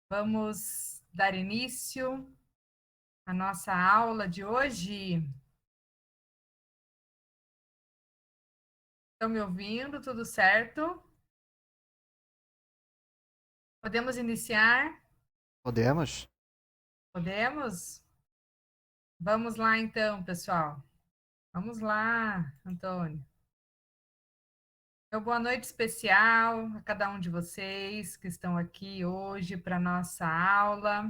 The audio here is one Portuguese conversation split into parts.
Vamos dar início à nossa aula de hoje. Estão me ouvindo? Tudo certo? Podemos iniciar? Podemos? Podemos? Vamos lá então, pessoal. Vamos lá, Antônio. Então, boa noite especial a cada um de vocês que estão aqui hoje para a nossa aula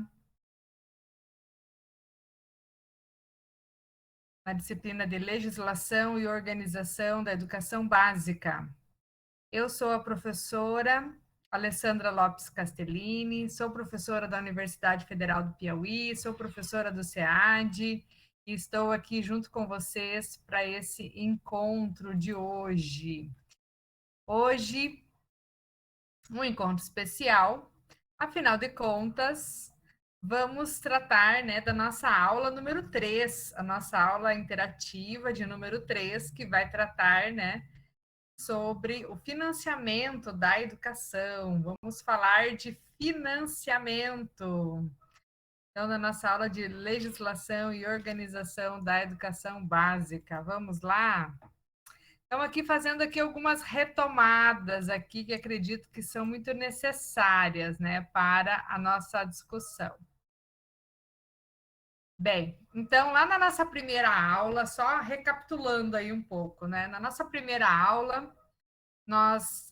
na disciplina de Legislação e Organização da Educação Básica. Eu sou a professora Alessandra Lopes Castellini, sou professora da Universidade Federal do Piauí, sou professora do SEAD e estou aqui junto com vocês para esse encontro de hoje. Hoje, um encontro especial, afinal de contas, vamos tratar, né, da nossa aula número 3, a nossa aula interativa de número 3, que vai tratar, né, sobre o financiamento da educação. Vamos falar de financiamento. Então, na nossa aula de legislação e organização da educação básica. Vamos lá? Estamos aqui fazendo aqui algumas retomadas aqui que acredito que são muito necessárias, né, para a nossa discussão. Bem, então lá na nossa primeira aula, só recapitulando aí um pouco, né? Na nossa primeira aula, nós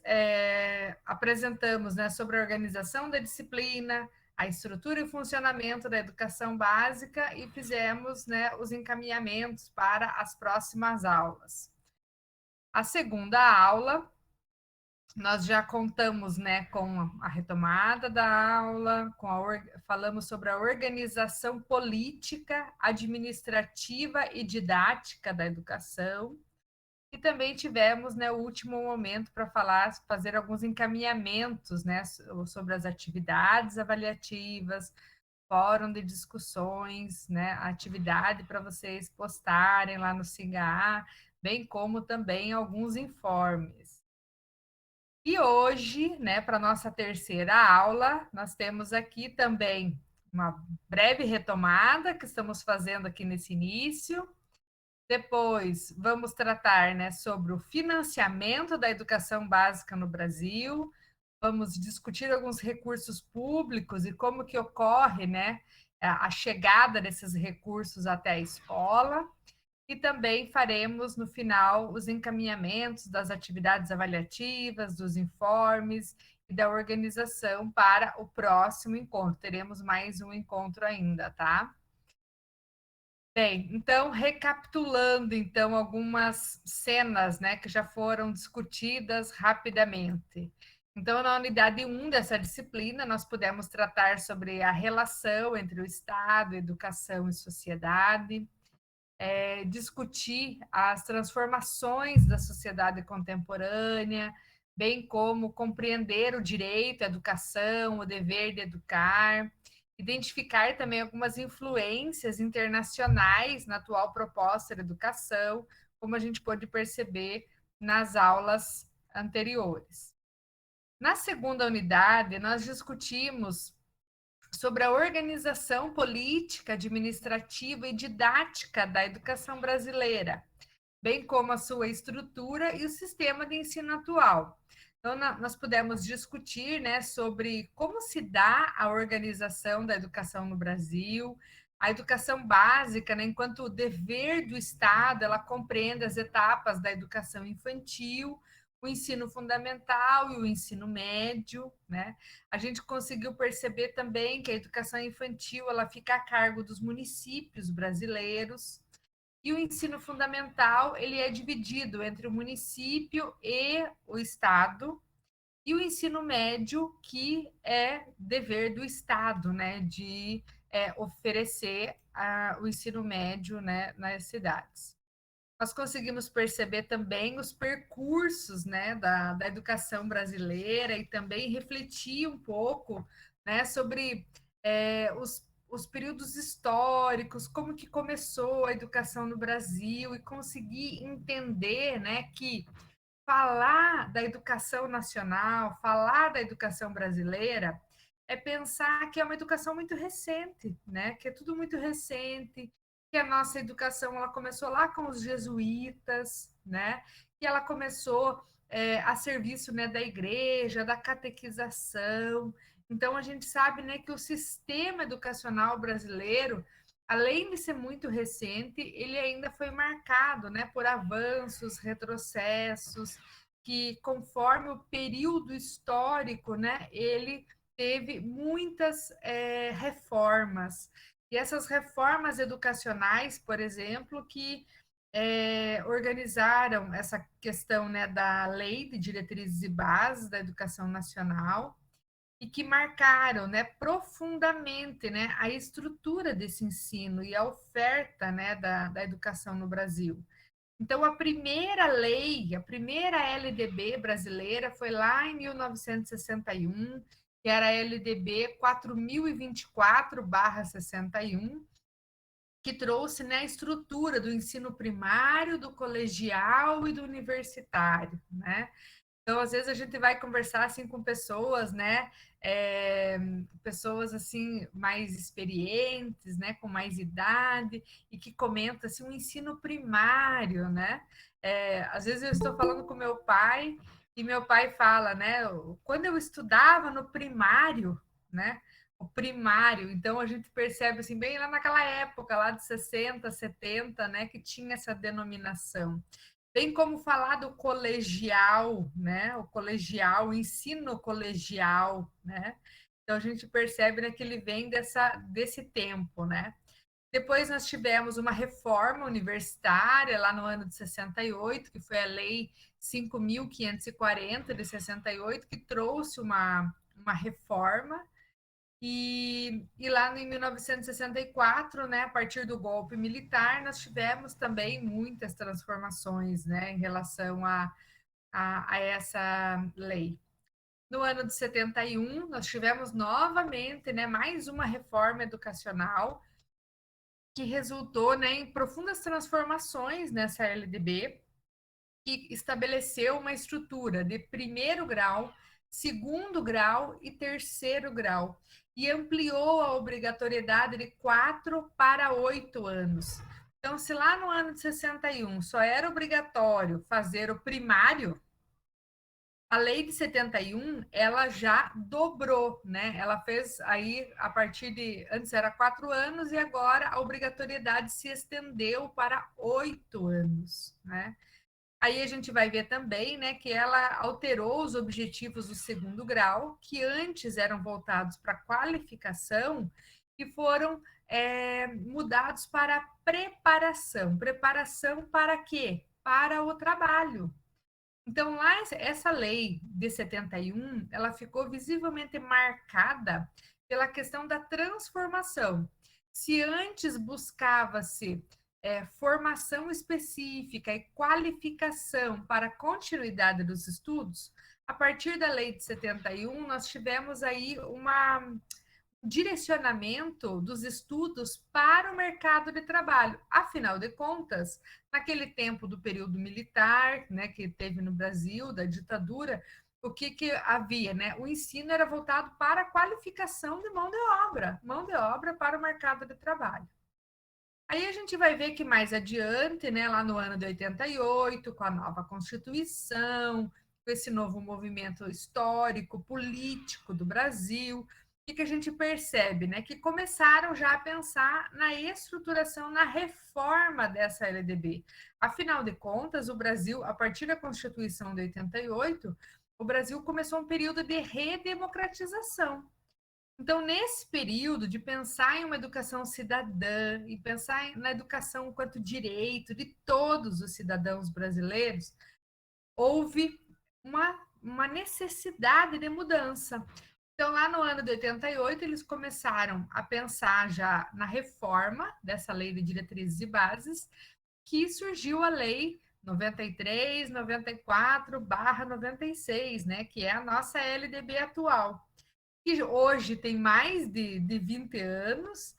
apresentamos, né, sobre a organização da disciplina, a estrutura e funcionamento da educação básica e fizemos, né, os encaminhamentos para as próximas aulas. A segunda aula, nós já contamos, né, com a retomada da aula, falamos sobre a organização política, administrativa e didática da educação. E também tivemos, né, o último momento para fazer alguns encaminhamentos, né, sobre as atividades avaliativas, fórum de discussões, né, atividade para vocês postarem lá no SIGA, bem como também alguns informes. E hoje, né, para a nossa terceira aula, nós temos aqui também uma breve retomada que estamos fazendo aqui nesse início. Depois, vamos tratar, né, sobre o financiamento da educação básica no Brasil. Vamos discutir alguns recursos públicos e como que ocorre, né, a chegada desses recursos até a escola. E também faremos, no final, os encaminhamentos das atividades avaliativas, dos informes e da organização para o próximo encontro. Teremos mais um encontro ainda, tá? Bem, então, recapitulando, então, algumas cenas, né, que já foram discutidas rapidamente. Então, na unidade 1 dessa disciplina, nós pudemos tratar sobre a relação entre o Estado, educação e sociedade, discutir as transformações da sociedade contemporânea, bem como compreender o direito à educação, o dever de educar, identificar também algumas influências internacionais na atual proposta de educação, como a gente pôde perceber nas aulas anteriores. Na segunda unidade, nós discutimos sobre a organização política, administrativa e didática da educação brasileira, bem como a sua estrutura e o sistema de ensino atual. Então, nós pudemos discutir, né, sobre como se dá a organização da educação no Brasil, a educação básica, né, enquanto dever do Estado, ela compreende as etapas da educação infantil, o ensino fundamental e o ensino médio, né? A gente conseguiu perceber também que a educação infantil ela fica a cargo dos municípios brasileiros, e o ensino fundamental ele é dividido entre o município e o estado, e o ensino médio que é dever do estado, né, de oferecer o ensino médio, né, nas cidades. Nós conseguimos perceber também os percursos, né, da educação brasileira e também refletir um pouco, né, sobre os períodos históricos, como que começou a educação no Brasil e conseguir entender, né, que falar da educação nacional, falar da educação brasileira é pensar que é uma educação muito recente, né? Que é tudo muito recente, que a nossa educação ela começou lá com os jesuítas, né? Que ela começou a serviço, né, da igreja, da catequização. Então a gente sabe, né, que o sistema educacional brasileiro, além de ser muito recente, ele ainda foi marcado, né, por avanços, retrocessos, que conforme o período histórico, né, ele teve muitas reformas. E essas reformas educacionais, por exemplo, que organizaram essa questão, né, da Lei de Diretrizes e Bases da Educação Nacional e que marcaram, né, profundamente, né, a estrutura desse ensino e a oferta, né, da educação no Brasil. Então, a primeira lei, a primeira LDB brasileira foi lá em 1961, que era a LDB 4024/61, que trouxe, né, a estrutura do ensino primário, do colegial e do universitário, né? Então, às vezes a gente vai conversar assim com pessoas, né? Pessoas assim mais experientes, né? Com mais idade e que comentam assim o ensino primário, né? Às vezes eu estou falando com meu pai e meu pai fala, né? Quando eu estudava no primário, né? O primário, então a gente percebe assim bem lá naquela época lá de 60, 70, né? Que tinha essa denominação. Tem como falar do colegial, né? O colegial, o ensino colegial, né? Então a gente percebe, né, que ele vem desse tempo, né? Depois nós tivemos uma reforma universitária lá no ano de 68, que foi a Lei 5.540 de 68, que trouxe uma reforma e lá em 1964, né, a partir do golpe militar, nós tivemos também muitas transformações, né, em relação a essa lei. No ano de 71, nós tivemos novamente, né, mais uma reforma educacional que resultou, né, em profundas transformações nessa LDB, que estabeleceu uma estrutura de primeiro grau, segundo grau e terceiro grau, e ampliou a obrigatoriedade de 4 para 8 anos. Então, se lá no ano de 61 só era obrigatório fazer o primário, a lei de 71 ela já dobrou, né? Ela fez aí a partir de antes era 4 anos e agora a obrigatoriedade se estendeu para 8 anos, né? Aí a gente vai ver também, né, que ela alterou os objetivos do segundo grau, que antes eram voltados para qualificação, e foram mudados para preparação. Preparação para quê? Para o trabalho. Então, lá, essa lei de 71, ela ficou visivelmente marcada pela questão da transformação. Se antes buscava-se formação específica e qualificação para a continuidade dos estudos, a partir da lei de 71, nós tivemos aí direcionamento dos estudos para o mercado de trabalho. Afinal de contas, naquele tempo do período militar, né, que teve no Brasil, da ditadura, o que havia, né? O ensino era voltado para a qualificação de mão de obra para o mercado de trabalho. Aí a gente vai ver que mais adiante, né, lá no ano de 88, com a nova Constituição, com esse novo movimento histórico, político do Brasil, o que a gente percebe? Né, que começaram já a pensar na estruturação, na reforma dessa LDB. Afinal de contas, o Brasil, a partir da Constituição de 88, o Brasil começou um período de redemocratização. Então, nesse período de pensar em uma educação cidadã e pensar na educação enquanto direito de todos os cidadãos brasileiros, houve uma necessidade de mudança. Então, lá no ano de 88, eles começaram a pensar já na reforma dessa lei de diretrizes e bases, que surgiu a lei 93, 94/96, né, que é a nossa LDB atual, que hoje tem mais de 20 anos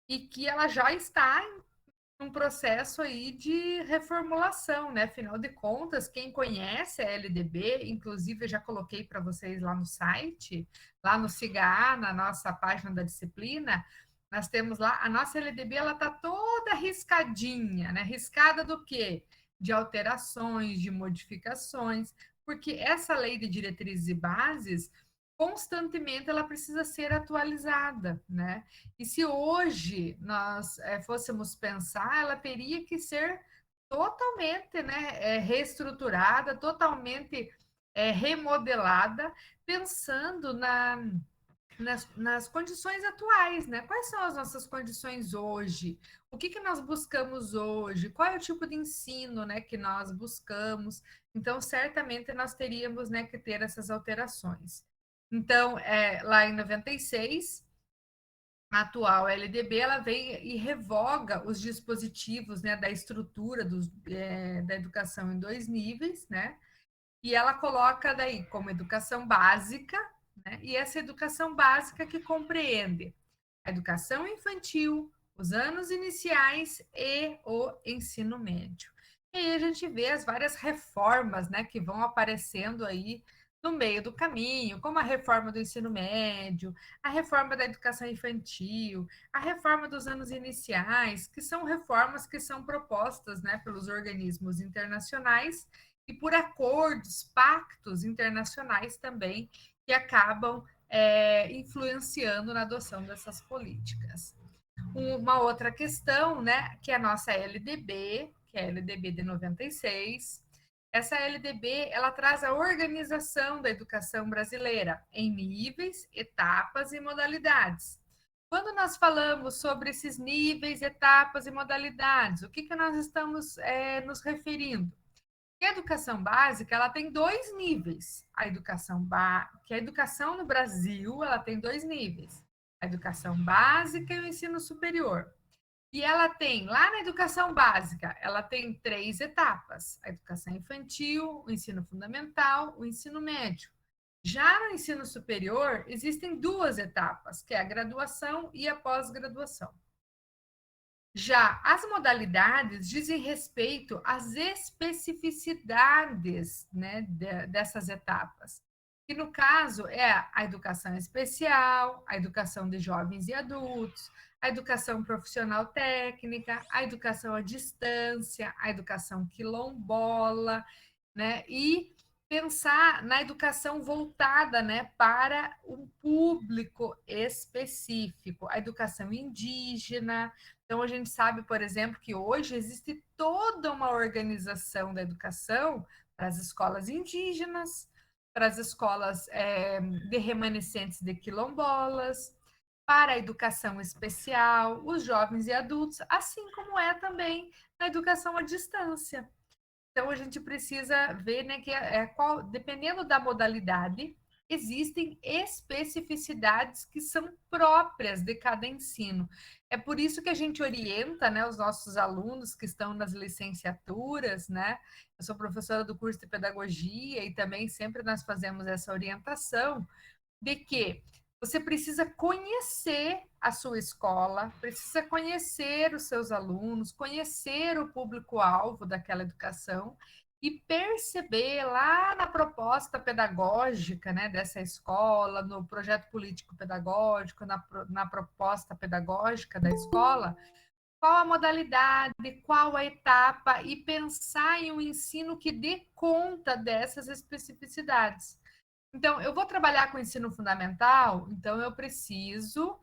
e que ela já está um processo aí de reformulação, né? Afinal de contas, quem conhece a LDB, inclusive eu já coloquei para vocês lá no site, lá no SIGA, na nossa página da disciplina, nós temos lá, a nossa LDB, ela está toda riscadinha, né? Riscada do quê? De alterações, de modificações, porque essa lei de diretrizes e bases, constantemente ela precisa ser atualizada, né? E se hoje nós fôssemos pensar, ela teria que ser totalmente, né, reestruturada, totalmente remodelada, pensando nas condições atuais, né? Quais são as nossas condições hoje? O que nós buscamos hoje? Qual é o tipo de ensino, né, que nós buscamos? Então, certamente nós teríamos, né, que ter essas alterações. Então, lá em 96, a atual LDB, ela vem e revoga os dispositivos, né, da estrutura da educação em 2 níveis, né? E ela coloca daí como educação básica, né? E essa educação básica que compreende a educação infantil, os anos iniciais e o ensino médio. E aí a gente vê as várias reformas, né, que vão aparecendo aí no meio do caminho, como a reforma do ensino médio, a reforma da educação infantil, a reforma dos anos iniciais, que são reformas que são propostas, né, pelos organismos internacionais e por acordos, pactos internacionais também, que acabam influenciando na adoção dessas políticas. Uma outra questão, né, que é a nossa LDB, que é a LDB de 96. Essa LDB, ela traz a organização da educação brasileira em níveis, etapas e modalidades. Quando nós falamos sobre esses níveis, etapas e modalidades, o que nós estamos nos referindo? Que a educação básica, ela tem 2 níveis. Que a educação no Brasil, ela tem 2 níveis. A educação básica e o ensino superior. E ela tem, lá na educação básica, ela tem 3 etapas: a educação infantil, o ensino fundamental, o ensino médio. Já no ensino superior, existem 2 etapas, que é a graduação e a pós-graduação. Já as modalidades dizem respeito às especificidades, né, dessas etapas, que no caso é a educação especial, a educação de jovens e adultos, a educação profissional técnica, a educação à distância, a educação quilombola, né, e pensar na educação voltada, né, para um público específico, a educação indígena. Então, a gente sabe, por exemplo, que hoje existe toda uma organização da educação para as escolas indígenas, para as escolas de remanescentes de quilombolas, para a educação especial, os jovens e adultos, assim como é também na educação à distância. Então, a gente precisa ver, né, que dependendo da modalidade, existem especificidades que são próprias de cada ensino. É por isso que a gente orienta, né, os nossos alunos que estão nas licenciaturas, né? Eu sou professora do curso de pedagogia e também sempre nós fazemos essa orientação de que você precisa conhecer a sua escola, precisa conhecer os seus alunos, conhecer o público-alvo daquela educação e perceber lá na proposta pedagógica, né, dessa escola, no projeto político pedagógico, na proposta pedagógica da escola, qual a modalidade, qual a etapa, e pensar em um ensino que dê conta dessas especificidades. Então, eu vou trabalhar com ensino fundamental, então eu preciso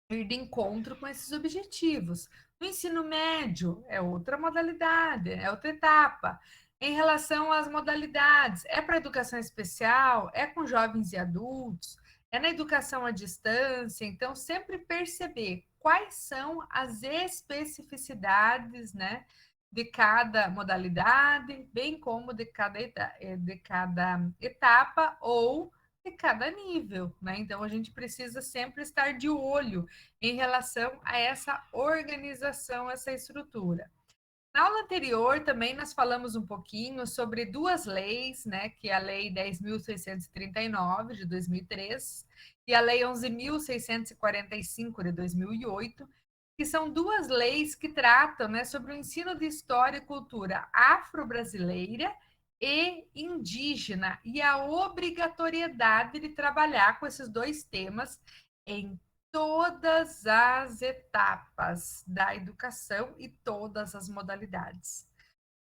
ir de encontro com esses objetivos. No ensino médio, é outra modalidade, é outra etapa. Em relação às modalidades, é para educação especial, é com jovens e adultos, é na educação à distância, então sempre perceber quais são as especificidades, né, de cada modalidade, bem como de cada etapa ou de cada nível, né? Então a gente precisa sempre estar de olho em relação a essa organização, essa estrutura. Na aula anterior também nós falamos um pouquinho sobre 2 leis, né, que é a Lei 10.639 de 2003 e a Lei 11.645 de 2008, que são duas leis que tratam, né, sobre o ensino de história e cultura afro-brasileira e indígena, e a obrigatoriedade de trabalhar com esses dois temas em todas as etapas da educação e todas as modalidades.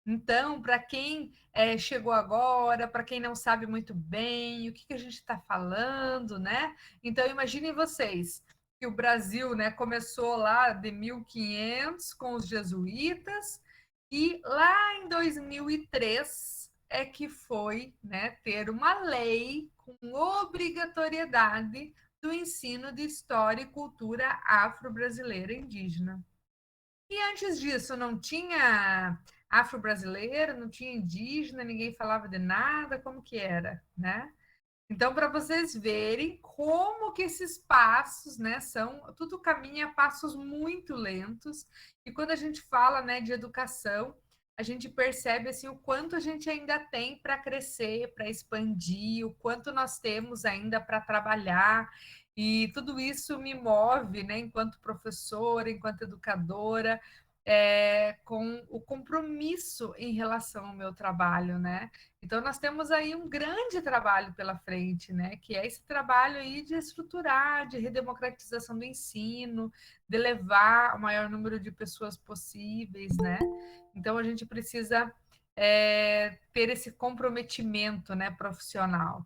Então, para quem chegou agora, para quem não sabe muito bem o que, que a gente está falando, né? Então, imaginem vocês que o Brasil, né, começou lá de 1500 com os jesuítas e lá em 2003 é que foi, né, ter uma lei com obrigatoriedade do ensino de história e cultura afro-brasileira e indígena. E antes disso, não tinha afro-brasileiro, não tinha indígena, ninguém falava de nada, como que era, né? Então, para vocês verem como que esses passos, né, são, tudo caminha a passos muito lentos, e quando a gente fala, né, de educação, a gente percebe assim o quanto a gente ainda tem para crescer, para expandir, o quanto nós temos ainda para trabalhar, e tudo isso me move, né, enquanto professora, enquanto educadora, com o compromisso em relação ao meu trabalho, né? Então, nós temos aí um grande trabalho pela frente, né? Que é esse trabalho aí de estruturar, de redemocratização do ensino, de levar o maior número de pessoas possíveis, né? Então, a gente precisa ter esse comprometimento, né, profissional.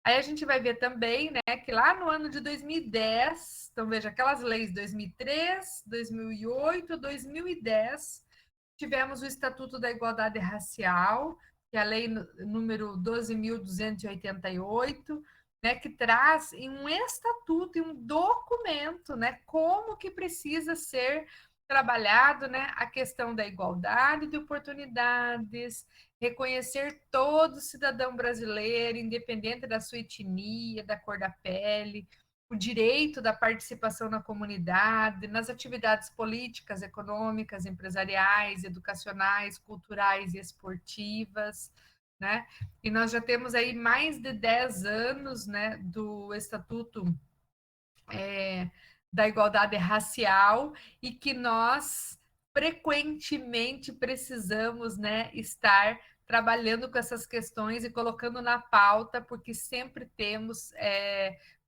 Aí a gente vai ver também, né, que lá no ano de 2010, então veja, aquelas leis 2003, 2008, 2010, tivemos o Estatuto da Igualdade Racial, que é a lei número 12.288, né, que traz em um estatuto, em um documento, né, como que precisa ser trabalhado, né, a questão da igualdade de oportunidades, reconhecer todo cidadão brasileiro, independente da sua etnia, da cor da pele, o direito da participação na comunidade, nas atividades políticas, econômicas, empresariais, educacionais, culturais e esportivas, né? E nós já temos aí mais de 10 anos, né, do Estatuto da Igualdade Racial e que nós frequentemente precisamos, né, estar trabalhando com essas questões e colocando na pauta, porque sempre temos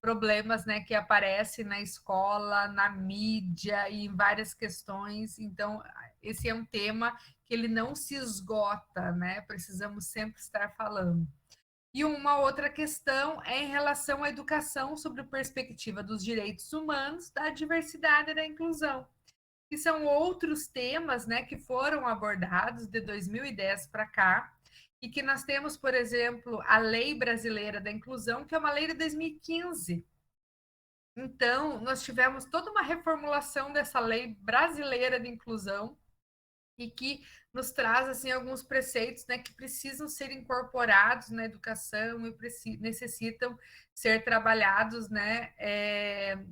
problemas, né, que aparecem na escola, na mídia e em várias questões. Então, esse é um tema que ele não se esgota, né? Precisamos sempre estar falando. E uma outra questão é em relação à educação sobre perspectiva dos direitos humanos, da diversidade e da inclusão, que são outros temas, né, que foram abordados de 2010 para cá, e que nós temos, por exemplo, a Lei Brasileira da Inclusão, que é uma lei de 2015. Então, nós tivemos toda uma reformulação dessa lei brasileira de inclusão, e que nos traz assim alguns preceitos, né, que precisam ser incorporados na educação e necessitam ser trabalhados, né,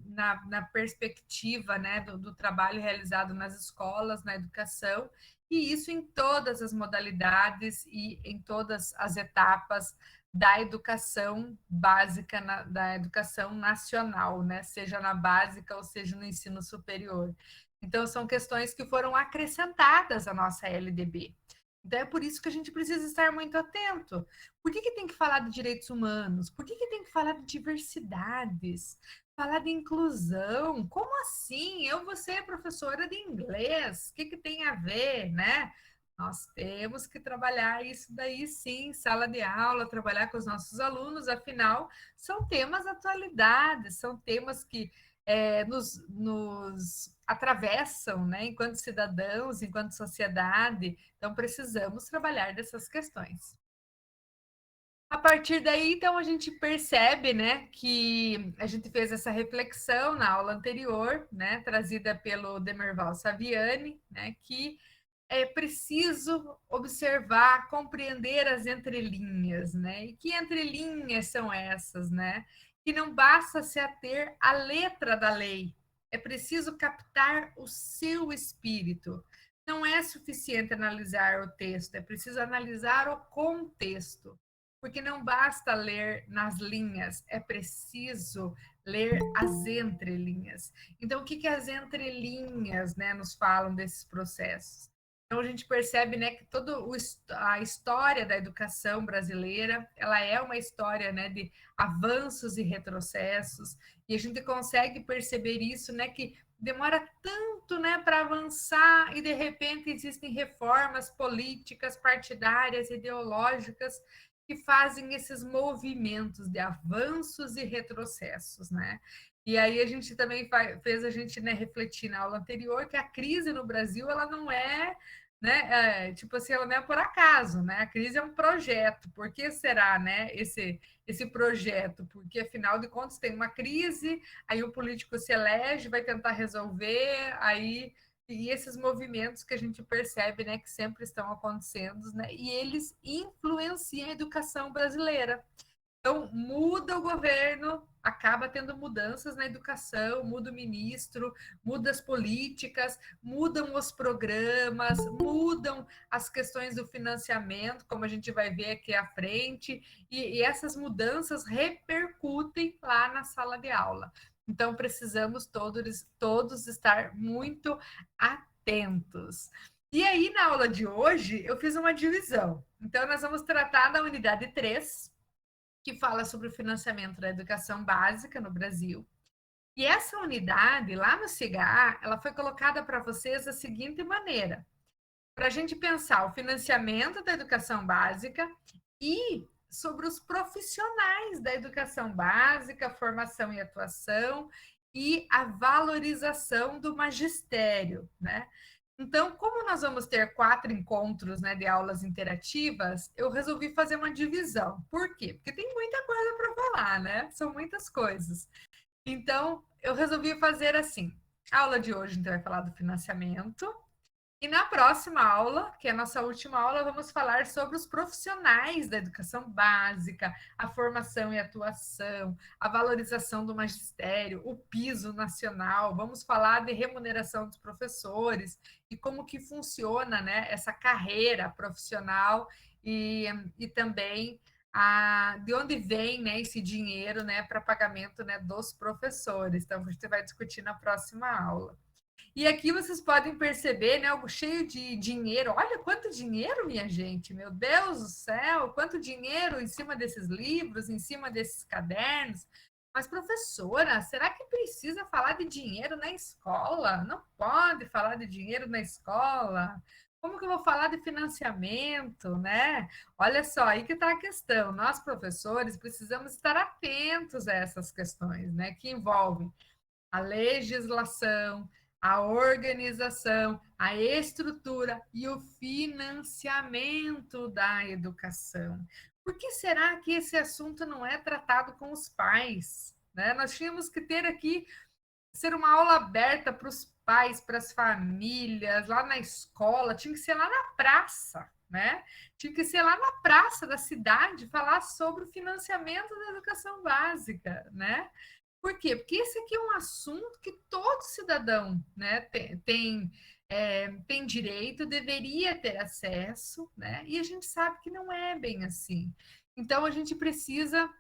na perspectiva, né, do trabalho realizado nas escolas, na educação, e isso em todas as modalidades e em todas as etapas da educação básica, da educação nacional, né, seja na básica ou seja no ensino superior. Então, são questões que foram acrescentadas à nossa LDB. Então, é por isso que a gente precisa estar muito atento. Por que, que tem que falar de direitos humanos? Por que, que tem que falar de diversidades? Falar de inclusão? Como assim? Eu vou ser professora de inglês. O que, que tem a ver, né? Nós temos que trabalhar isso daí sim, sala de aula, trabalhar com os nossos alunos, afinal, são temas atualidades, são temas que nos atravessam, né, enquanto cidadãos, enquanto sociedade, então precisamos trabalhar dessas questões. A partir daí, então, a gente percebe, né, que a gente fez essa reflexão na aula anterior, né, trazida pelo Demerval Saviani, né, que é preciso observar, compreender as entrelinhas, né? E que entrelinhas são essas, né? Que não basta se ater à letra da lei, é preciso captar o seu espírito. Não é suficiente analisar o texto, é preciso analisar o contexto, porque não basta ler nas linhas, é preciso ler as entrelinhas. Então, o que, que as entrelinhas, né, nos falam desses processos? Então, a gente percebe, né, que toda a história da educação brasileira, ela é uma história, né, de avanços e retrocessos, e a gente consegue perceber isso, né, que demora tanto, né, para avançar e de repente existem reformas políticas, partidárias, ideológicas que fazem esses movimentos de avanços e retrocessos, né? E aí a gente também fez a gente, né, refletir na aula anterior que a crise no Brasil ela não é, né, tipo assim, ela não é por acaso, né? A crise é um projeto. Por que será, né, esse projeto? Porque afinal de contas tem uma crise, aí o político se elege, vai tentar resolver, aí e esses movimentos que a gente percebe, né, que sempre estão acontecendo, né, e eles influenciam a educação brasileira. Então, muda o governo, acaba tendo mudanças na educação, muda o ministro, muda as políticas, mudam os programas, mudam as questões do financiamento, como a gente vai ver aqui à frente, e essas mudanças repercutem lá na sala de aula. Então, precisamos todos estar muito atentos. E aí, na aula de hoje, eu fiz uma divisão. Então, nós vamos tratar da unidade 3, que fala sobre o financiamento da educação básica no Brasil. E essa unidade, lá no CIGA, ela foi colocada para vocês da seguinte maneira: para a gente pensar o financiamento da educação básica e sobre os profissionais da educação básica, formação e atuação, e a valorização do magistério, né? Então, como nós vamos ter 4 encontros, né, de aulas interativas, eu resolvi fazer uma divisão. Por quê? Porque tem muita coisa para falar, né? São muitas coisas. Então, eu resolvi fazer assim. A aula de hoje, então, vai falar do financiamento. E na próxima aula, que é a nossa última aula, vamos falar sobre os profissionais da educação básica, a formação e atuação, a valorização do magistério, o piso nacional. Vamos falar de remuneração dos professores e como que funciona, né, essa carreira profissional e também de onde vem, né, esse dinheiro, né, para pagamento, né, dos professores. Então, a gente vai discutir na próxima aula. E aqui vocês podem perceber, né, algo cheio de dinheiro. Olha quanto dinheiro, minha gente! Meu Deus do céu, quanto dinheiro em cima desses livros, em cima desses cadernos. Mas, professora, será que precisa falar de dinheiro na escola? Não pode falar de dinheiro na escola. Como que eu vou falar de financiamento, né? Olha só, aí que está a questão. Nós, professores, precisamos estar atentos a essas questões, né, que envolvem a legislação, a organização, a estrutura e o financiamento da educação. Por que será que esse assunto não é tratado com os pais? Né? Nós tínhamos que ter aqui, ser uma aula aberta para os pais, para as famílias, lá na escola, tinha que ser lá na praça, né? Tinha que ser lá na praça da cidade, falar sobre o financiamento da educação básica, né? Por quê? Porque esse aqui é um assunto que todo cidadão, né, tem direito, deveria ter acesso, né? E a gente sabe que não é bem assim. Então, a gente precisa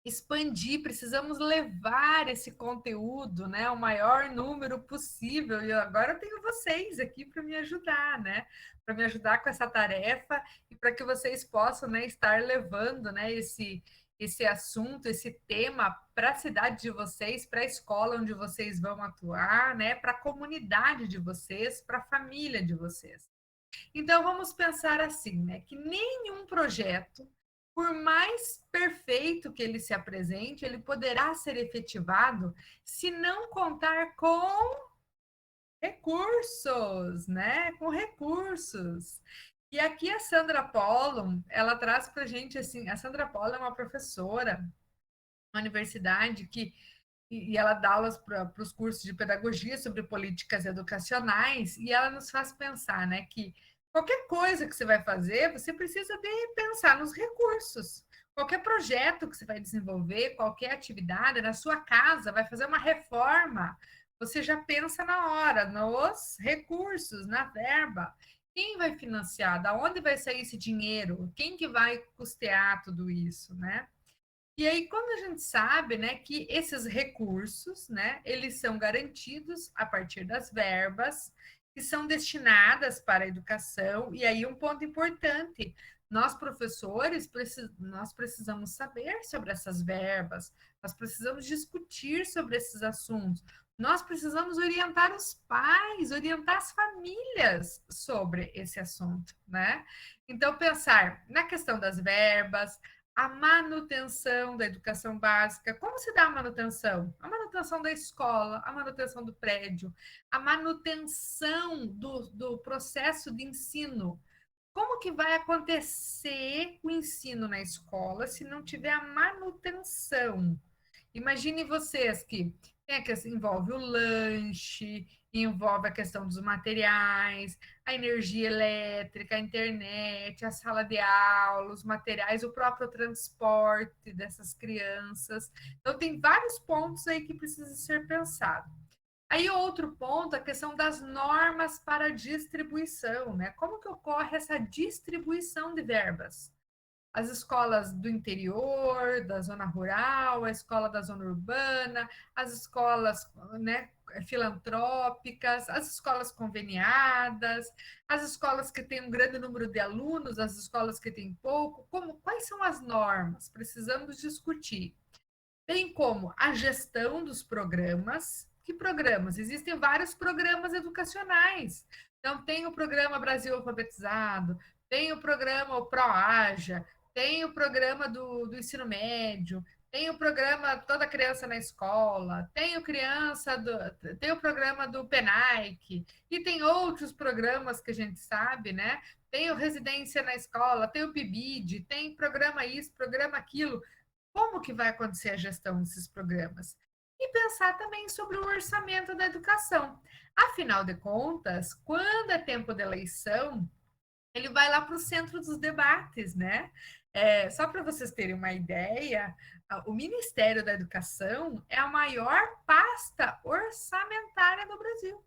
expandir, precisamos levar esse conteúdo, né, o maior número possível. E agora eu tenho vocês aqui para me ajudar, né? Para me ajudar com essa tarefa e para que vocês possam, né, estar levando, né, esse assunto, esse tema para a cidade de vocês, para a escola onde vocês vão atuar, né, para a comunidade de vocês, para a família de vocês. Então, vamos pensar assim, né? Que nenhum projeto, por mais perfeito que ele se apresente, ele poderá ser efetivado se não contar com recursos, né? Com recursos. E aqui a Sandra Polo, ela traz para a gente assim, a Sandra Polo é uma professora na universidade e ela dá aulas para os cursos de pedagogia sobre políticas educacionais, e ela nos faz pensar, né, que qualquer coisa que você vai fazer, você precisa de pensar nos recursos. Qualquer projeto que você vai desenvolver, qualquer atividade, na sua casa, vai fazer uma reforma, você já pensa na hora, nos recursos, na verba. Quem vai financiar? Da onde vai sair esse dinheiro? Quem que vai custear tudo isso, né? E aí, quando a gente sabe, né, que esses recursos, né, eles são garantidos a partir das verbas que são destinadas para a educação, e aí um ponto importante, nós professores, nós precisamos saber sobre essas verbas, nós precisamos discutir sobre esses assuntos, nós precisamos orientar os pais, orientar as famílias sobre esse assunto, né? Então, pensar na questão das verbas, a manutenção da educação básica. Como se dá a manutenção? A manutenção da escola, a manutenção do prédio, a manutenção do processo de ensino. Como que vai acontecer o ensino na escola se não tiver a manutenção? Imagine vocês que envolve o lanche, envolve a questão dos materiais, a energia elétrica, a internet, a sala de aula, os materiais, o próprio transporte dessas crianças. Então, tem vários pontos aí que precisam ser pensados. Aí, outro ponto, a questão das normas para distribuição, né? Como que ocorre essa distribuição de verbas? As escolas do interior, da zona rural, a escola da zona urbana, as escolas, né, filantrópicas, as escolas conveniadas, as escolas que têm um grande número de alunos, as escolas que têm pouco, quais são as normas? Precisamos discutir. Bem como a gestão dos programas. Que programas? Existem vários programas educacionais. Então, tem o programa Brasil Alfabetizado, tem o programa o ProAja, tem o programa do ensino médio, tem o programa Toda Criança na Escola, tem o programa do PENAIC, e tem outros programas que a gente sabe, né? Tem o Residência na Escola, tem o PIBID, tem programa isso, programa aquilo. Como que vai acontecer a gestão desses programas? E pensar também sobre o orçamento da educação. Afinal de contas, quando é tempo de eleição, ele vai lá para o centro dos debates, né? Só para vocês terem uma ideia, o Ministério da Educação é a maior pasta orçamentária do Brasil.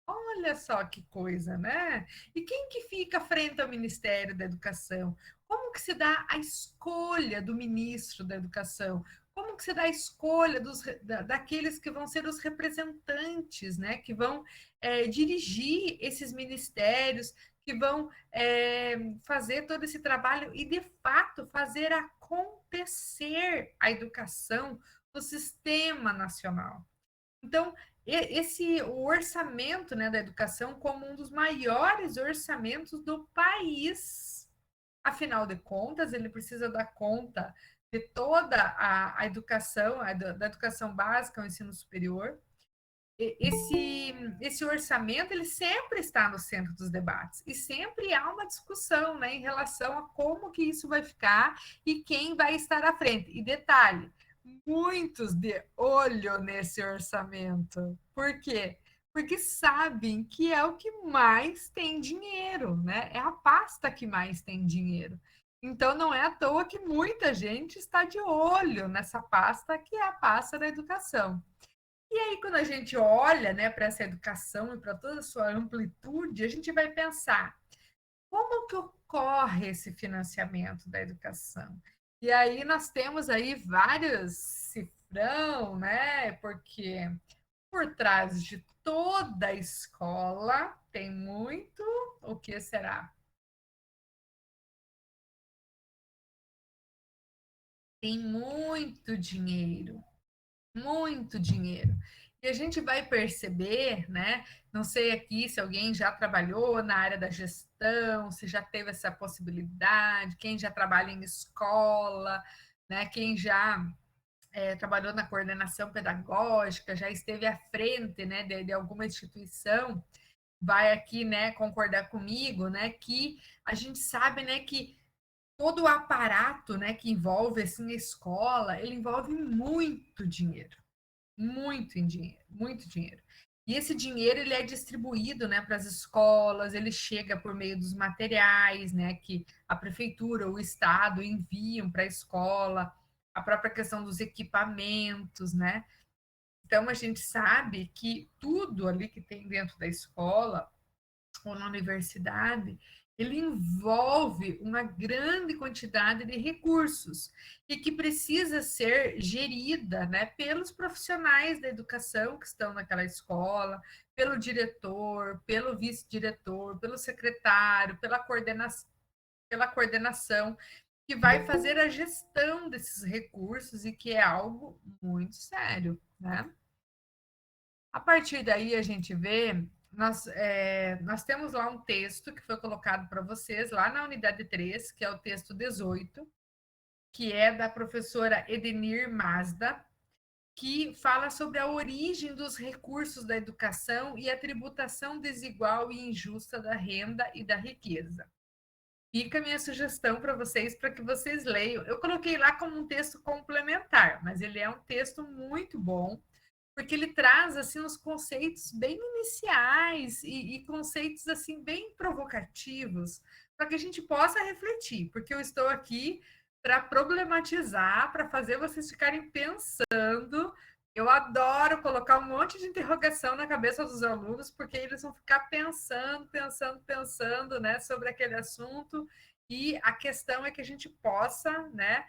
Olha só que coisa, né? E quem que fica frente ao Ministério da Educação? Como que se dá a escolha do ministro da Educação? Como que se dá a escolha daqueles que vão ser os representantes, né? Que vão dirigir esses ministérios, que vão fazer todo esse trabalho e, de fato, fazer acontecer a educação no sistema nacional. Então, o orçamento, né, da educação como um dos maiores orçamentos do país. Afinal de contas, ele precisa dar conta de toda a educação, da educação básica ao ensino superior. Esse orçamento ele sempre está no centro dos debates e sempre há uma discussão, né, em relação a como que isso vai ficar e quem vai estar à frente. E detalhe, muitos de olho nesse orçamento. Por quê? Porque sabem que é o que mais tem dinheiro, né? É a pasta que mais tem dinheiro. Então, não é à toa que muita gente está de olho nessa pasta, que é a pasta da educação. E aí, quando a gente olha, né, para essa educação e para toda a sua amplitude, a gente vai pensar como que ocorre esse financiamento da educação? E aí nós temos aí vários cifrão, né? Porque por trás de toda escola tem muito, o que será? Tem muito dinheiro, muito dinheiro. E a gente vai perceber, né? Não sei aqui se alguém já trabalhou na área da gestão, se já teve essa possibilidade, quem já trabalha em escola, né? Quem já trabalhou na coordenação pedagógica, já esteve à frente, né, de alguma instituição, vai aqui, né, concordar comigo, né, que a gente sabe, né, que todo o aparato, né, que envolve assim a escola, ele envolve muito dinheiro, muito em dinheiro, muito dinheiro. E esse dinheiro ele é distribuído, né, para as escolas, ele chega por meio dos materiais, né, que a prefeitura, o estado enviam para a escola, a própria questão dos equipamentos, né? Então a gente sabe que tudo ali que tem dentro da escola ou na universidade, ele envolve uma grande quantidade de recursos e que precisa ser gerida, né, pelos profissionais da educação que estão naquela escola, pelo diretor, pelo vice-diretor, pelo secretário, pela coordenação, que vai fazer a gestão desses recursos e que é algo muito sério, né? A partir daí, a gente vê, nós temos lá um texto que foi colocado para vocês, lá na unidade 3, que é o texto 18, que é da professora Edenir Mazda, que fala sobre a origem dos recursos da educação e a tributação desigual e injusta da renda e da riqueza. Fica a minha sugestão para que vocês leiam. Eu coloquei lá como um texto complementar, mas ele é um texto muito bom, porque ele traz assim os conceitos bem iniciais e conceitos assim bem provocativos para que a gente possa refletir, porque eu estou aqui para problematizar, para fazer vocês ficarem pensando. Eu adoro colocar um monte de interrogação na cabeça dos alunos, porque eles vão ficar pensando, né, sobre aquele assunto. E a questão é que a gente possa, né,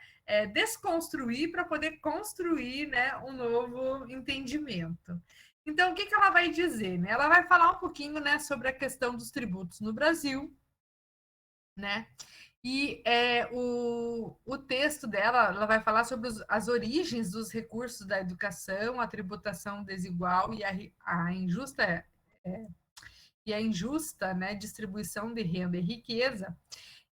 desconstruir para poder construir, né, um novo entendimento. Então, o que, que ela vai dizer? Né? Ela vai falar um pouquinho, né, sobre a questão dos tributos no Brasil, né? E o texto dela, ela vai falar sobre as origens dos recursos da educação, a tributação desigual a injusta e a injusta, né, distribuição de renda e riqueza.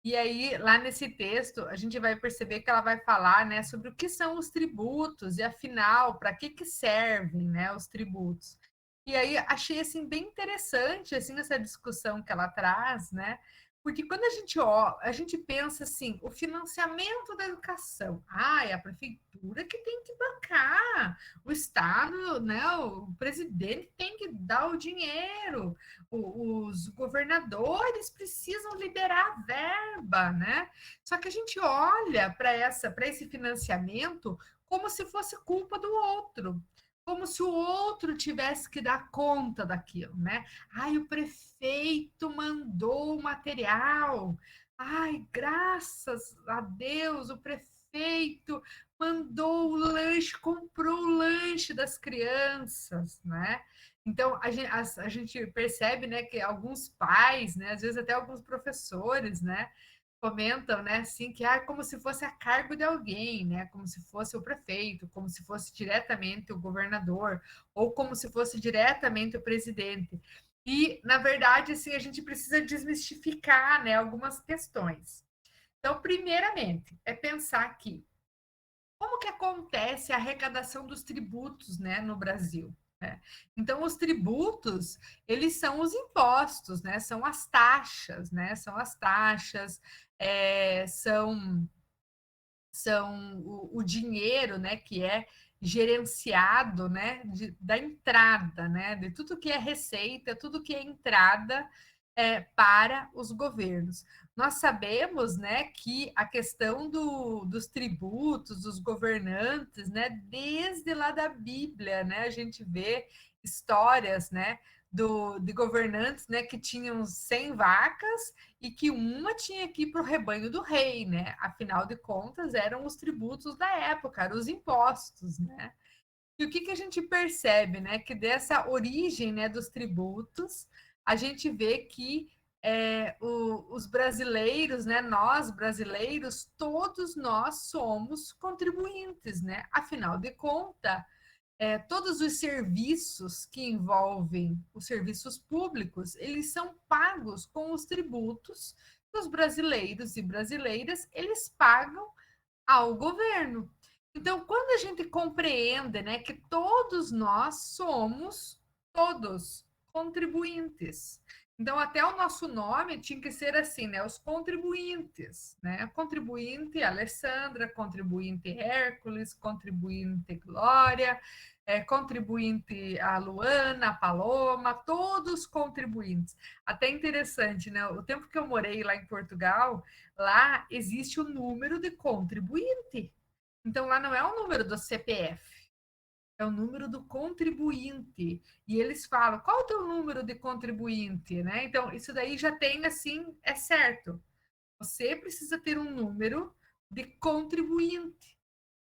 E aí, lá nesse texto, a gente vai perceber que ela vai falar, né, sobre o que são os tributos e, afinal, para que servem, né, os tributos. E aí, achei, assim, bem interessante, assim, essa discussão que ela traz, né, porque quando a gente pensa, assim, o financiamento da educação, é a prefeitura que tem que bancar, o Estado, né, o presidente tem que dar o dinheiro, os governadores precisam liberar verba, né? Só que a gente olha para esse financiamento como se fosse culpa do outro, como se o outro tivesse que dar conta daquilo, né? Ai, o prefeito mandou o material. Ai, graças a Deus, o prefeito mandou o lanche, comprou o lanche das crianças, né? Então, a gente percebe, né, que alguns pais, né, às vezes até alguns professores, né, comentam, né, assim, que como se fosse a cargo de alguém, né, como se fosse o prefeito, como se fosse diretamente o governador, ou como se fosse diretamente o presidente. E, na verdade, assim, a gente precisa desmistificar, né, algumas questões. Então, primeiramente, é pensar que como que acontece a arrecadação dos tributos, né, no Brasil? Né? Então, os tributos, eles são os impostos, né? São as taxas, né? São as taxas, são o dinheiro, né, que é gerenciado, né, da entrada, né, de tudo que é receita, tudo que é entrada para os governos. Nós sabemos, né, que a questão dos tributos, dos governantes, né, desde lá da Bíblia, né, a gente vê histórias, né, de governantes, né, que tinham 100 vacas e que uma tinha que ir para o rebanho do rei, né? Afinal de contas, eram os tributos da época, eram os impostos, né? E o que, que a gente percebe, né? Que dessa origem, né, dos tributos, a gente vê que os brasileiros, né, nós brasileiros, todos nós somos contribuintes, né? Afinal de contas, todos os serviços que envolvem os serviços públicos, eles são pagos com os tributos que os brasileiros e brasileiras eles pagam ao governo. Então, quando a gente compreende, né, que todos nós somos todos contribuintes. Então, até o nosso nome tinha que ser assim, né? Os contribuintes, né? Contribuinte Alessandra, contribuinte Hércules, contribuinte Glória, contribuinte a Luana, a Paloma, todos contribuintes. Até interessante, né? O tempo que eu morei lá em Portugal, lá existe o número de contribuinte. Então, lá não é o número do CPF. é o número do contribuinte. E eles falam, qual é o teu número de contribuinte, né? Então, isso daí já tem, assim, é certo. Você precisa ter um número de contribuinte,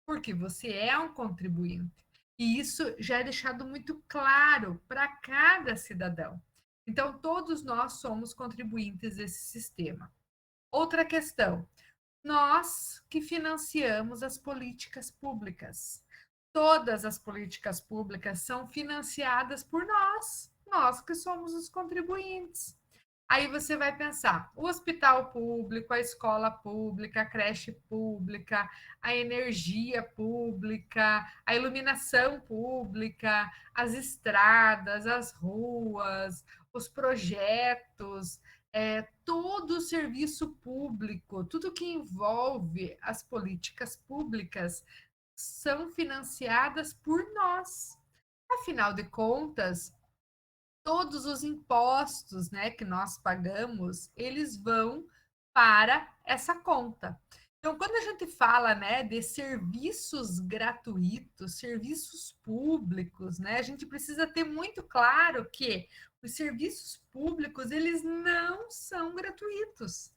porque você é um contribuinte. E isso já é deixado muito claro para cada cidadão. Então, todos nós somos contribuintes desse sistema. Outra questão, nós que financiamos as políticas públicas. Todas as políticas públicas são financiadas por nós que somos os contribuintes. Aí você vai pensar, o hospital público, a escola pública, a creche pública, a energia pública, a iluminação pública, as estradas, as ruas, os projetos, todo o serviço público, tudo que envolve as políticas públicas são financiadas por nós. Afinal de contas, todos os impostos, né, que nós pagamos, eles vão para essa conta. Então, quando a gente fala, né, de serviços gratuitos, serviços públicos, né, a gente precisa ter muito claro que os serviços públicos, eles não são gratuitos.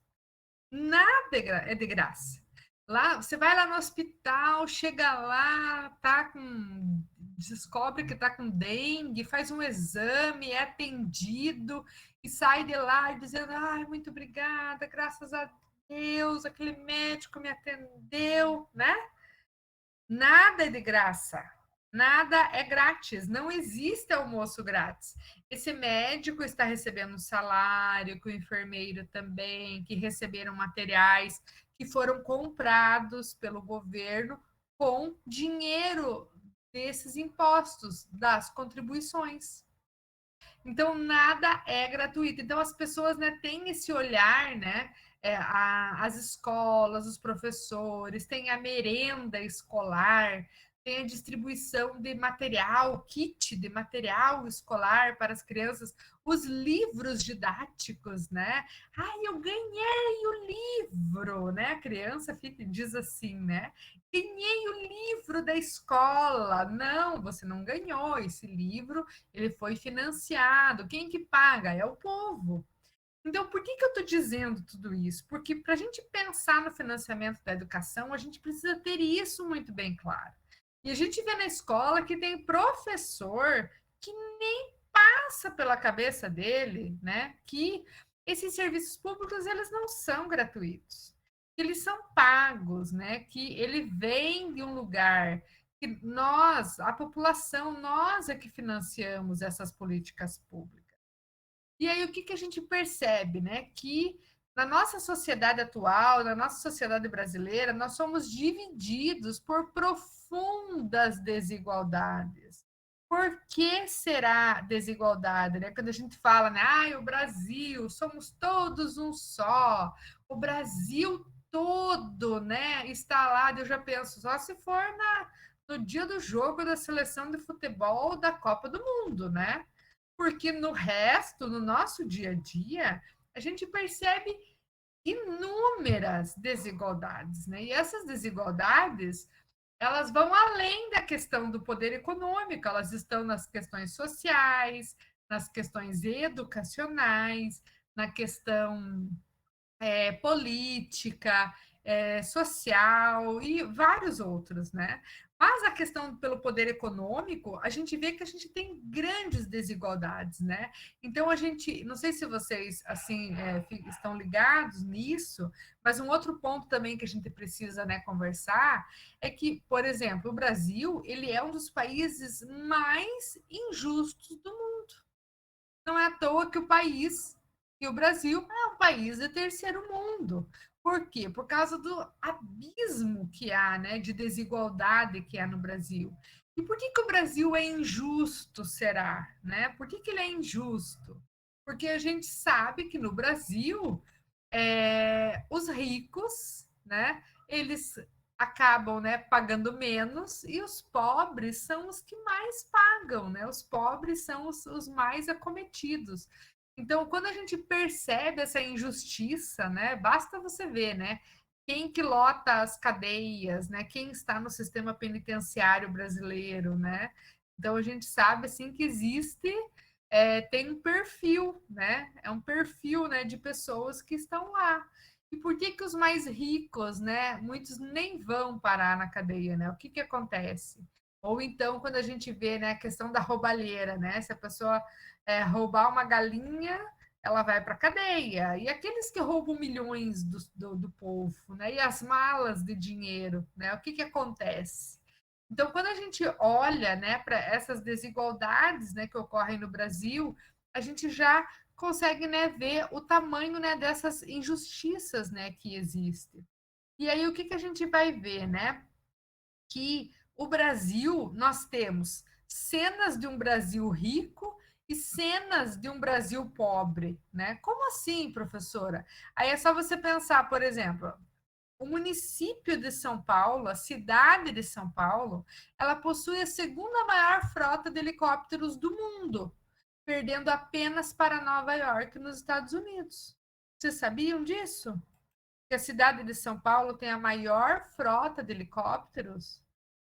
Nada é de graça. Lá, você vai lá no hospital, chega lá, descobre que está com dengue, faz um exame, é atendido e sai de lá dizendo: ai, muito obrigada, graças a Deus, aquele médico me atendeu, né? Nada é de graça. Nada é grátis, não existe almoço grátis. Esse médico está recebendo um salário, que o enfermeiro também, que receberam materiais que foram comprados pelo governo com dinheiro desses impostos, das contribuições. Então, nada é gratuito. Então, as pessoas, né, têm esse olhar, né? As escolas, os professores, tem a merenda escolar, tem a distribuição de material, kit de material escolar para as crianças, os livros didáticos, né? Ai, eu ganhei o livro, né? A criança fica, diz assim, né? Ganhei o livro da escola. Não, você não ganhou esse livro, ele foi financiado. Quem que paga? É o povo. Então, por que eu estou dizendo tudo isso? Porque para a gente pensar no financiamento da educação, a gente precisa ter isso muito bem claro. E a gente vê na escola que tem professor que nem passa pela cabeça dele, né, que esses serviços públicos eles não são gratuitos, eles são pagos, né, que ele vem de um lugar que nós, a população, nós é que financiamos essas políticas públicas. E aí o que a gente percebe, né? Que na nossa sociedade atual, na nossa sociedade brasileira, nós somos divididos por profundas desigualdades. Por que será desigualdade? Né? Quando a gente fala, né? Ah, o Brasil, somos todos um só. O Brasil todo, né? Está lá, eu já penso, só se for no dia do jogo da seleção de futebol da Copa do Mundo, né? Porque no resto, no nosso dia a dia, a gente percebe inúmeras desigualdades, né? E essas desigualdades, elas vão além da questão do poder econômico, elas estão nas questões sociais, nas questões educacionais, na questão política, social e vários outros, né? Mas a questão pelo poder econômico, a gente vê que a gente tem grandes desigualdades, né? Então a gente, não sei se vocês assim estão ligados nisso, mas um outro ponto também que a gente precisa, né, conversar é que, por exemplo, o Brasil ele é um dos países mais injustos do mundo. Não é à toa que o Brasil é um país de terceiro mundo. Por quê? Por causa do abismo que há, né, de desigualdade que há no Brasil. E por que o Brasil é injusto, será? Né? Por que ele é injusto? Porque a gente sabe que no Brasil os ricos, né, eles acabam, né, pagando menos e os pobres são os que mais pagam, né? Os pobres são os mais acometidos. Então, quando a gente percebe essa injustiça, né, basta você ver, né? quem que lota as cadeias, né? Quem está no sistema penitenciário brasileiro, né? Então a gente sabe assim que existe tem um perfil, né? É um perfil, né, de pessoas que estão lá. E por que que os mais ricos, né? Muitos nem vão parar na cadeia, né? O que que acontece? Ou então quando a gente vê, né, a questão da roubalheira, né? Se a pessoa roubar uma galinha, ela vai para a cadeia. E aqueles que roubam milhões do povo, né? E as malas de dinheiro, né? O que que acontece? Então, quando a gente olha, né, para essas desigualdades, né, que ocorrem no Brasil, a gente já consegue, né, ver o tamanho, né, dessas injustiças, né, que existem. E aí o que que a gente vai ver, né? Que o Brasil, nós temos cenas de um Brasil rico e cenas de um Brasil pobre, né? Como assim, professora? Aí é só você pensar, por exemplo, o município de São Paulo, a cidade de São Paulo, ela possui a segunda maior frota de helicópteros do mundo, perdendo apenas para Nova York, nos Estados Unidos. Vocês sabiam disso? Que a cidade de São Paulo tem a maior frota de helicópteros?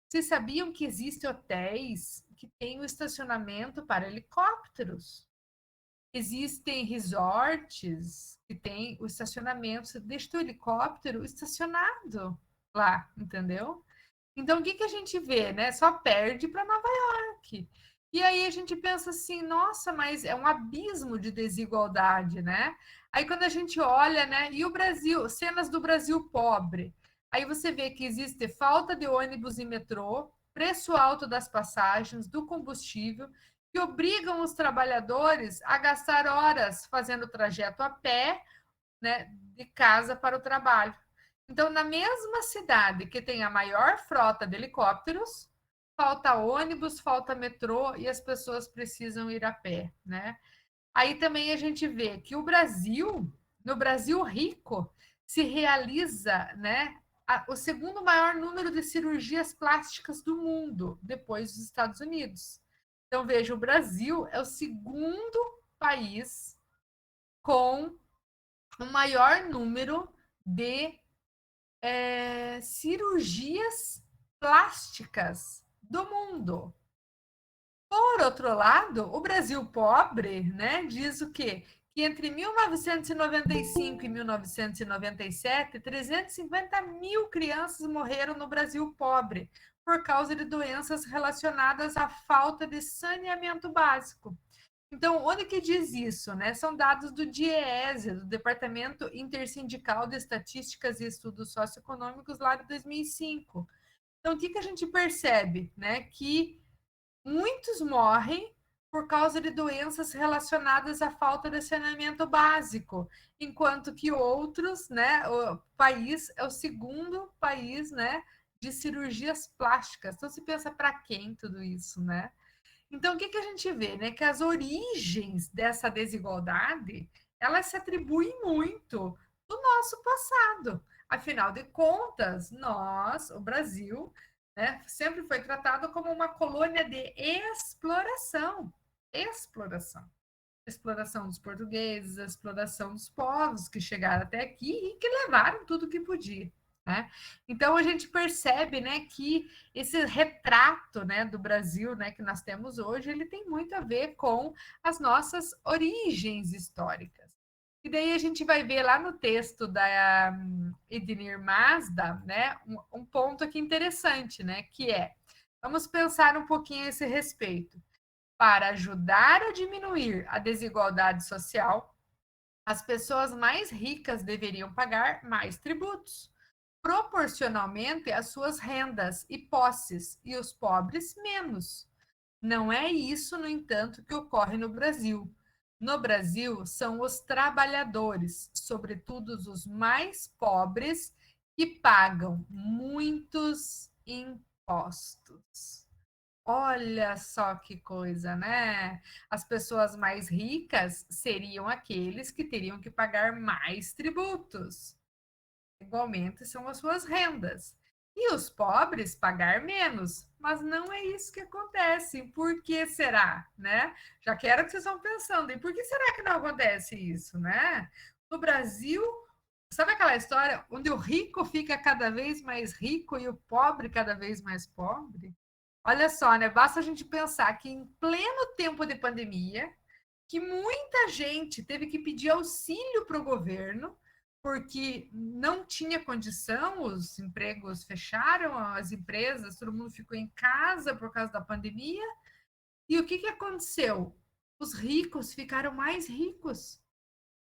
Vocês sabiam que existem hotéis que têm o estacionamento para helicópteros? Existem resorts que têm o estacionamento, você deixa o helicóptero estacionado lá, entendeu? Então, o que que a gente vê, né? Só perde para Nova York. E aí a gente pensa assim, nossa, mas é um abismo de desigualdade, né? Aí quando a gente olha, né? E o Brasil, cenas do Brasil pobre. Aí você vê que existe falta de ônibus e metrô, preço alto das passagens, do combustível, que obrigam os trabalhadores a gastar horas fazendo o trajeto a pé, né, de casa para o trabalho. Então, na mesma cidade que tem a maior frota de helicópteros, falta ônibus, falta metrô e as pessoas precisam ir a pé, né? Aí também a gente vê que o Brasil, no Brasil rico, se realiza, né, o segundo maior número de cirurgias plásticas do mundo, depois dos Estados Unidos. Então, veja, o Brasil é o segundo país com o maior número de cirurgias plásticas do mundo. Por outro lado, o Brasil pobre, né, diz o quê? Que entre 1995 e 1997, 350 mil crianças morreram no Brasil pobre por causa de doenças relacionadas à falta de saneamento básico. Então, onde que diz isso? Né? São dados do DIEESE, do Departamento Intersindical de Estatísticas e Estudos Socioeconômicos, lá de 2005. Então, o que, que a gente percebe? Né? Que muitos morrem por causa de doenças relacionadas à falta de saneamento básico, enquanto que outros, né, o país é o segundo país, né, de cirurgias plásticas. Então, se pensa para quem tudo isso, né? Então, o que, que a gente vê? Né? Que as origens dessa desigualdade, elas se atribuem muito do nosso passado. Afinal de contas, nós, o Brasil, né, sempre foi tratado como uma colônia de exploração. Exploração. Exploração dos portugueses, exploração dos povos que chegaram até aqui e que levaram tudo que podia. Né? Então a gente percebe, né, que esse retrato, né, do Brasil, né, que nós temos hoje, ele tem muito a ver com as nossas origens históricas. E daí a gente vai ver lá no texto da Ednir Mazda, né, um ponto aqui interessante, né, que é, vamos pensar um pouquinho a esse respeito. Para ajudar a diminuir a desigualdade social, as pessoas mais ricas deveriam pagar mais tributos proporcionalmente às suas rendas e posses, e os pobres menos. Não é isso, no entanto, que ocorre no Brasil. No Brasil, são os trabalhadores, sobretudo os mais pobres, que pagam muitos impostos. Olha só que coisa, né? As pessoas mais ricas seriam aqueles que teriam que pagar mais tributos. Igualmente são as suas rendas. E os pobres pagar menos. Mas não é isso que acontece. Por que será, né? Já quero que vocês estão pensando, e por que será que não acontece isso, né? No Brasil, Sabe aquela história onde o rico fica cada vez mais rico e o pobre cada vez mais pobre? Olha só, né? Basta a gente pensar que em pleno tempo de pandemia, que muita gente teve que pedir auxílio para o governo, porque não tinha condição, os empregos fecharam, as empresas, todo mundo ficou em casa por causa da pandemia. E o que, que aconteceu? Os ricos ficaram mais ricos.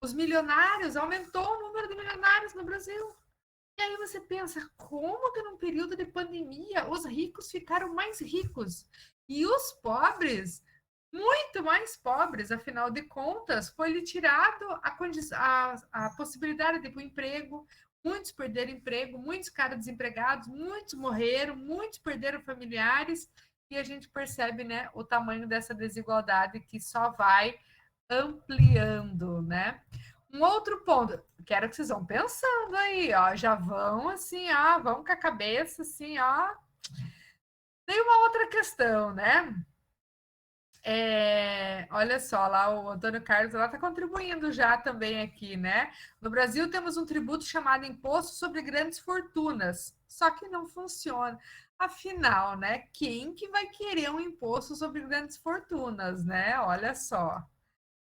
Os milionários, aumentou o número de milionários no Brasil. E aí você pensa, como que num período de pandemia os ricos ficaram mais ricos e os pobres muito mais pobres, afinal de contas, foi-lhe tirado a possibilidade de ir para o emprego, muitos perderam emprego, muitos ficaram desempregados, muitos morreram, muitos perderam familiares, e a gente percebe, né, o tamanho dessa desigualdade que só vai ampliando, né? Um outro ponto, quero que vocês vão pensando aí, ó, já vão assim, ó, vão com a cabeça assim, ó. Tem uma outra questão, né? Olha só, lá o Antônio Carlos está contribuindo já também aqui, né? No Brasil temos um tributo chamado Imposto sobre Grandes Fortunas, só que não funciona. Afinal, né? Quem que vai querer um imposto sobre grandes fortunas, né? Olha só.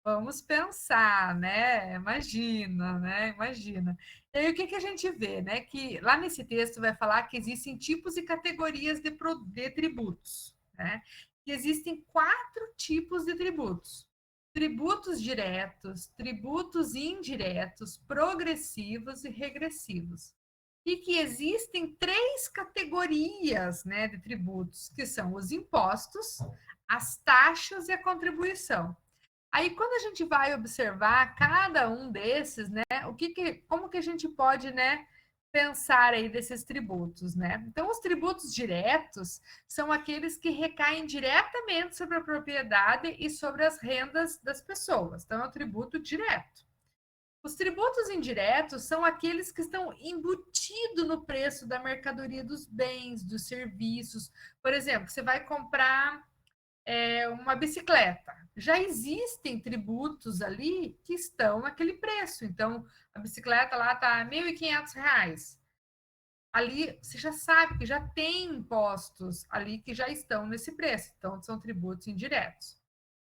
Vamos pensar, né? Imagina, né? Imagina. E aí, o que que a gente vê, né? Que lá nesse texto vai falar que existem tipos e categorias de tributos, né? Que existem 4 tipos de tributos: tributos diretos, tributos indiretos, progressivos e regressivos. E que existem 3 categorias, né, de tributos, que são os impostos, as taxas e a contribuição. Aí, quando a gente vai observar cada um desses, né, como que a gente pode, né, pensar aí desses tributos, né? Então, os tributos diretos são aqueles que recaem diretamente sobre a propriedade e sobre as rendas das pessoas. Então, é o tributo direto. Os tributos indiretos são aqueles que estão embutidos no preço da mercadoria, dos bens, dos serviços. Por exemplo, você vai comprar uma bicicleta. Já existem tributos ali que estão naquele preço. Então, a bicicleta lá está R$ 1.500. Ali você já sabe que já tem impostos ali que já estão nesse preço. Então, são tributos indiretos.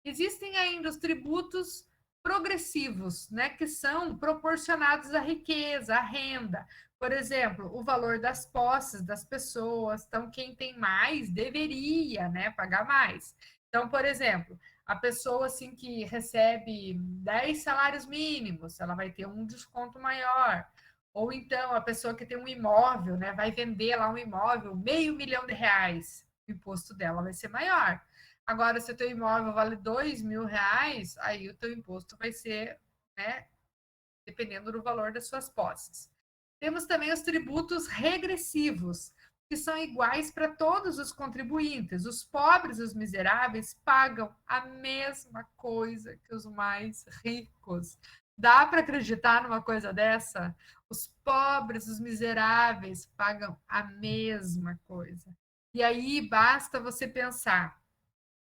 Existem ainda os tributos progressivos, né, que são proporcionados à riqueza, à renda. Por exemplo, o valor das posses das pessoas. Então, quem tem mais deveria, né, pagar mais. Então, por exemplo, a pessoa assim que recebe 10 salários mínimos, ela vai ter um desconto maior. Ou então, a pessoa que tem um imóvel, né, vai vender lá um imóvel, R$ 500.000, o imposto dela vai ser maior. Agora, se o teu imóvel vale R$ 2.000, aí o teu imposto vai ser, né, dependendo do valor das suas posses. Temos também os tributos regressivos, que são iguais para todos os contribuintes. Os pobres e os miseráveis pagam a mesma coisa que os mais ricos. Dá para acreditar numa coisa dessa? Os pobres, os miseráveis pagam a mesma coisa. E aí basta você pensar,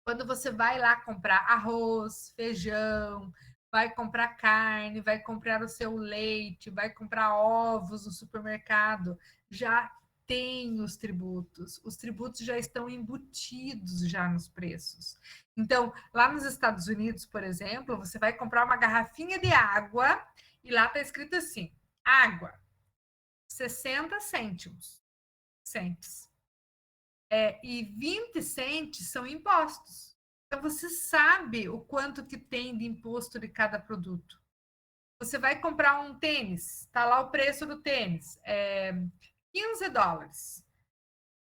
quando você vai lá comprar arroz, feijão, vai comprar carne, vai comprar o seu leite, vai comprar ovos no supermercado, já tem os tributos. Os tributos já estão embutidos já nos preços. Então, lá nos Estados Unidos, por exemplo, você vai comprar uma garrafinha de água e lá está escrito assim: água, 60 cêntimos. Centes. E 20 centes são impostos. Então, você sabe o quanto que tem de imposto de cada produto. Você vai comprar um tênis, está lá o preço do tênis, $15.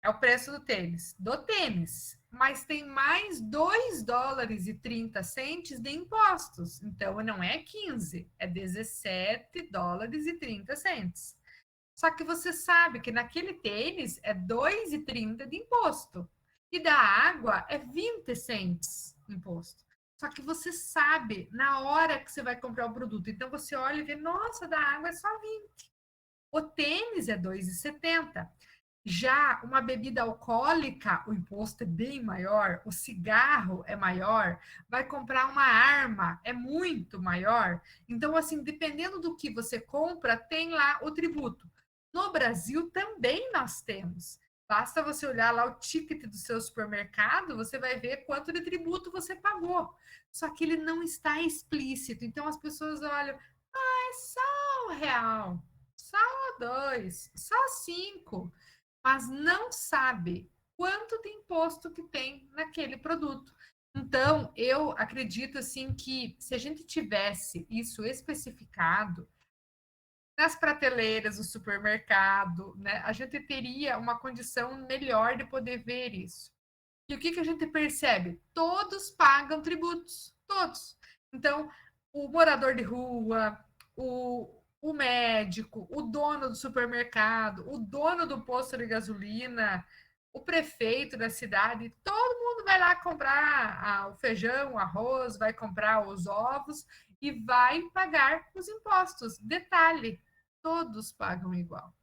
É o preço do tênis. Do tênis. Mas tem mais $2,30 de impostos. Então, não é 15, é $17,30. Só que você sabe que naquele tênis é 2,30 de imposto. E da água é 20 cents imposto. Só que você sabe na hora que você vai comprar o produto. Então você olha e vê, nossa, da água é só 20. O tênis é 2,70. Já uma bebida alcoólica, o imposto é bem maior, o cigarro é maior, vai comprar uma arma, é muito maior. Então, assim, dependendo do que você compra, tem lá o tributo. No Brasil também nós temos. Basta você olhar lá o ticket do seu supermercado, você vai ver quanto de tributo você pagou. Só que ele não está explícito. Então as pessoas olham, ah, é só R$ 1, só dois, só cinco, mas não sabe quanto de imposto que tem naquele produto. Então, eu acredito assim que se a gente tivesse isso especificado nas prateleiras do supermercado, né, a gente teria uma condição melhor de poder ver isso. E o que a gente percebe? Todos pagam tributos, todos. Então, o morador de rua, o médico, o dono do supermercado, o dono do posto de gasolina, o prefeito da cidade, todo mundo vai lá comprar o feijão, o arroz, vai comprar os ovos e vai pagar os impostos. Detalhe, todos pagam igual.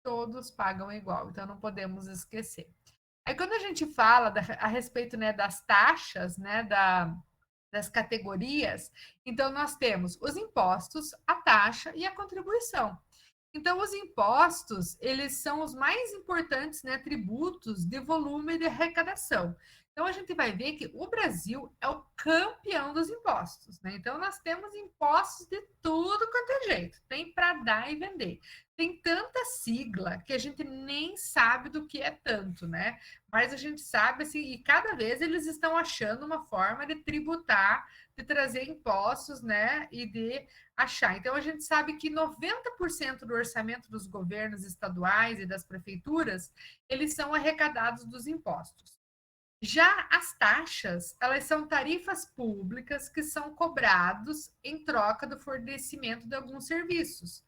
Todos pagam igual, então não podemos esquecer. Aí quando a gente fala a respeito, né, das taxas, né, das categorias, então nós temos os impostos, a taxa e a contribuição. Então, os impostos, eles são os mais importantes, né, tributos de volume de arrecadação. Então, a gente vai ver que o Brasil é o campeão dos impostos, né? Então, nós temos impostos de tudo quanto é jeito. Tem para dar e vender. Tem tanta sigla que a gente nem sabe do que é tanto, né? Mas a gente sabe, assim, e cada vez eles estão achando uma forma de tributar, de trazer impostos, né? E de achar. Então, a gente sabe que 90% do orçamento dos governos estaduais e das prefeituras, eles são arrecadados dos impostos. Já as taxas, elas são tarifas públicas que são cobrados em troca do fornecimento de alguns serviços,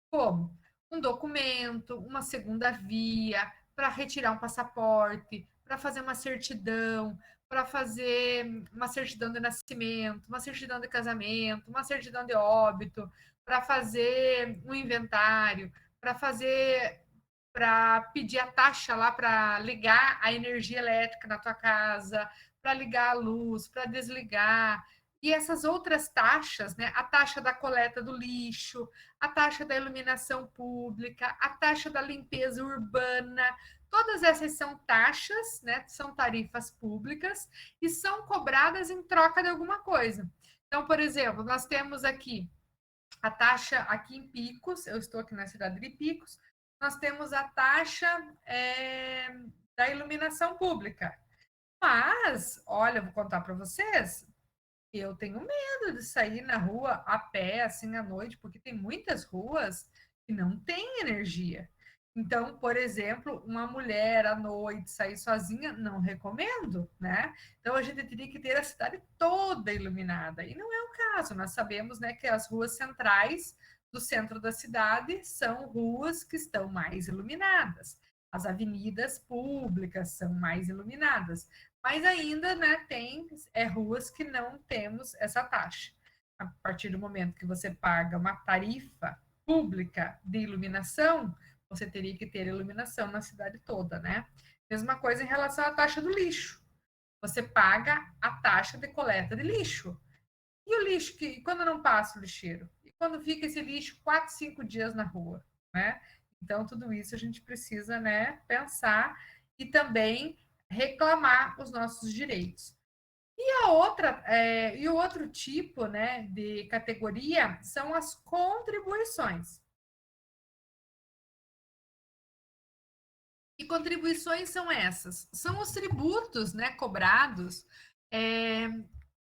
como um documento, uma segunda via, para retirar um passaporte, para fazer uma certidão, para fazer uma certidão de nascimento, uma certidão de casamento, uma certidão de óbito, para fazer um inventário, para fazer, para pedir a taxa lá para ligar a energia elétrica na tua casa, para ligar a luz, para desligar. E essas outras taxas, né? A taxa da coleta do lixo, a taxa da iluminação pública, a taxa da limpeza urbana, todas essas são taxas, né? São tarifas públicas e são cobradas em troca de alguma coisa. Então, por exemplo, nós temos aqui a taxa aqui em Picos, eu estou aqui na cidade de Picos, nós temos a taxa da iluminação pública. Mas, olha, vou contar para vocês, eu tenho medo de sair na rua a pé, assim, à noite, porque tem muitas ruas que não têm energia. Então, por exemplo, uma mulher à noite sair sozinha, não recomendo, né? Então, a gente teria que ter a cidade toda iluminada. E não é o caso. Nós sabemos, né, que as ruas centrais do centro da cidade são ruas que estão mais iluminadas. As avenidas públicas são mais iluminadas, mas ainda, né, tem ruas que não temos essa taxa. A partir do momento que você paga uma tarifa pública de iluminação, você teria que ter iluminação na cidade toda, né? Mesma coisa em relação à taxa do lixo. Você paga a taxa de coleta de lixo. E o lixo que quando não passa o lixeiro? E quando fica esse lixo 4, 5 dias na rua, né? Então tudo isso a gente precisa, né, pensar e também reclamar os nossos direitos. E o outro tipo, né, de categoria são as contribuições. E contribuições são essas, são os tributos, né, cobrados, é,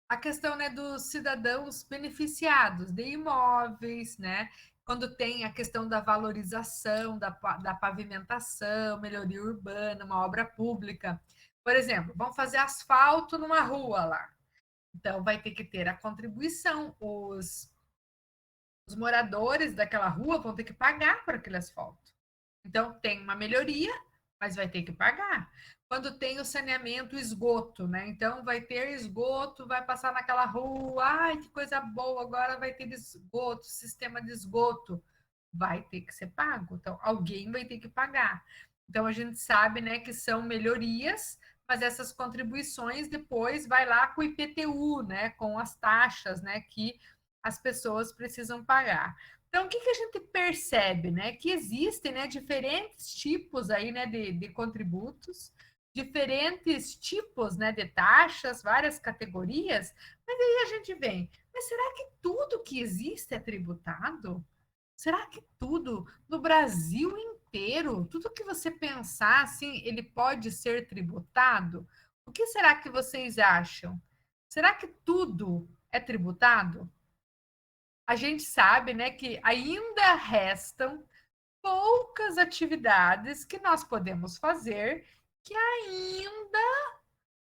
a questão, né, dos cidadãos beneficiados de imóveis, né, quando tem a questão da valorização, da pavimentação, melhoria urbana, uma obra pública. Por exemplo, vamos fazer asfalto numa rua lá. Então, vai ter que ter a contribuição. Os moradores daquela rua vão ter que pagar por aquele asfalto. Então, tem uma melhoria, mas vai ter que pagar. Quando tem o saneamento, o esgoto, né? Então, vai ter esgoto, vai passar naquela rua, ai, que coisa boa, agora vai ter esgoto, sistema de esgoto. Vai ter que ser pago. Então, alguém vai ter que pagar. Então, a gente sabe, né, que são melhorias, mas essas contribuições depois vai lá com o IPTU, né, com as taxas, né, que as pessoas precisam pagar. Então, o que, que a gente percebe, né, que existem, né, diferentes tipos aí, né, de contributos, diferentes tipos, né, de taxas, várias categorias, mas aí a gente vem, mas será que tudo que existe é tributado? Será que tudo no Brasil inteiro, tudo que você pensar, assim, ele pode ser tributado? O que será que vocês acham? Será que tudo é tributado? A gente sabe, né, que ainda restam poucas atividades que nós podemos fazer que ainda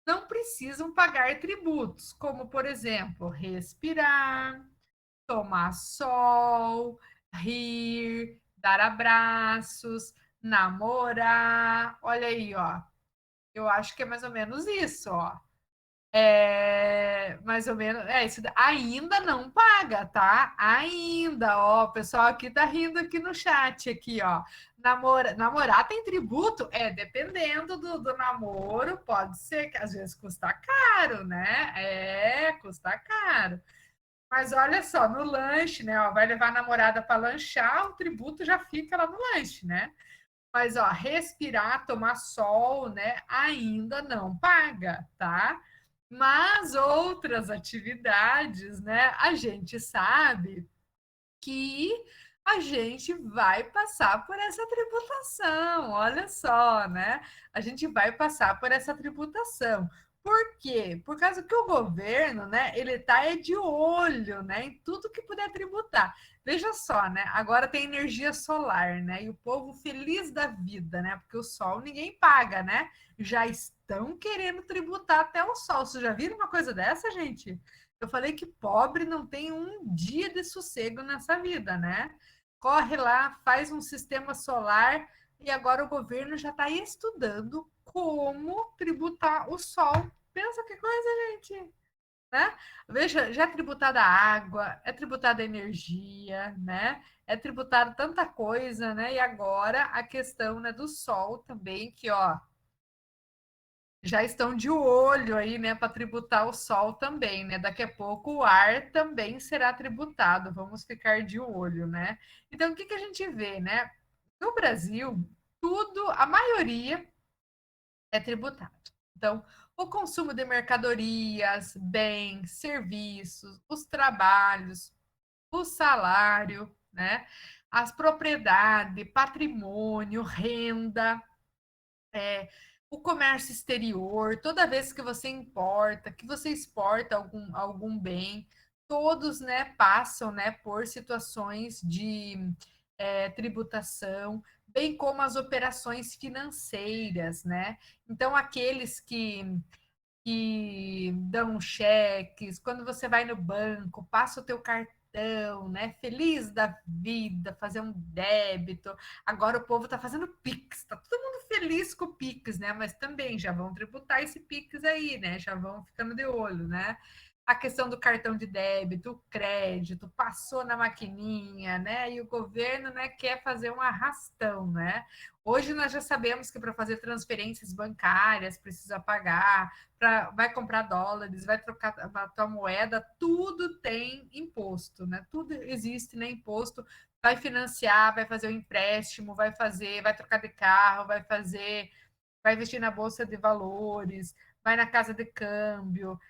não precisam pagar tributos, como, por exemplo, respirar, tomar sol, rir, dar abraços, namorar. Olha aí, ó. Eu acho que é mais ou menos isso, ó. É mais ou menos, é isso. Ainda não paga, tá? Ainda, ó. O pessoal aqui tá rindo aqui no chat, aqui, ó. Namorar tem tributo? É, dependendo do namoro, pode ser que às vezes custa caro, né? É, custa caro. Mas olha só, no lanche, né? Ó, vai levar a namorada para lanchar, o tributo já fica lá no lanche, né? Mas ó, respirar, tomar sol, né? Ainda não paga, tá? Mas outras atividades, né? A gente sabe que a gente vai passar por essa tributação. Olha só, né? A gente vai passar por essa tributação. Por quê? Por causa que o governo, né, ele está de olho, né, em tudo que puder tributar. Veja só, né? Agora tem energia solar, né? E o povo feliz da vida, né? Porque o sol ninguém paga, né? Já estão querendo tributar até o sol. Vocês já viram uma coisa dessa, gente? Eu falei que pobre não tem um dia de sossego nessa vida, né? Corre lá, faz um sistema solar e agora o governo já está estudando como tributar o sol. Pensa que coisa, gente, né? Veja, já é tributada a água, é tributada a energia, né? É tributada tanta coisa, né? E agora a questão, né, do sol também, que ó, já estão de olho aí, né, para tributar o sol também, né? Daqui a pouco o ar também será tributado. Vamos ficar de olho, né? Então, o que que a gente vê, né? No Brasil, tudo, a maioria é tributado. Então, o consumo de mercadorias, bens, serviços, os trabalhos, o salário, né? As propriedades, patrimônio, renda, é, o comércio exterior, toda vez que você importa, que você exporta algum bem, todos, né, passam, né, por situações de tributação, bem como as operações financeiras, né? Então, aqueles que dão cheques, quando você vai no banco, passa o teu cartão, né? Feliz da vida, fazer um débito. Agora o povo está fazendo Pix, tá todo mundo feliz com o Pix, né? Mas também já vão tributar esse Pix aí, né? Já vão ficando de olho, né? A questão do cartão de débito, o crédito, passou na maquininha, né? E o governo, né, quer fazer um arrastão, né? Hoje nós já sabemos que para fazer transferências bancárias precisa pagar, vai comprar dólares, vai trocar a tua moeda, tudo tem imposto, né? Tudo existe, né? Imposto. Vai financiar, vai fazer o um empréstimo, vai fazer, vai trocar de carro, vai investir na bolsa de valores, vai na casa de câmbio,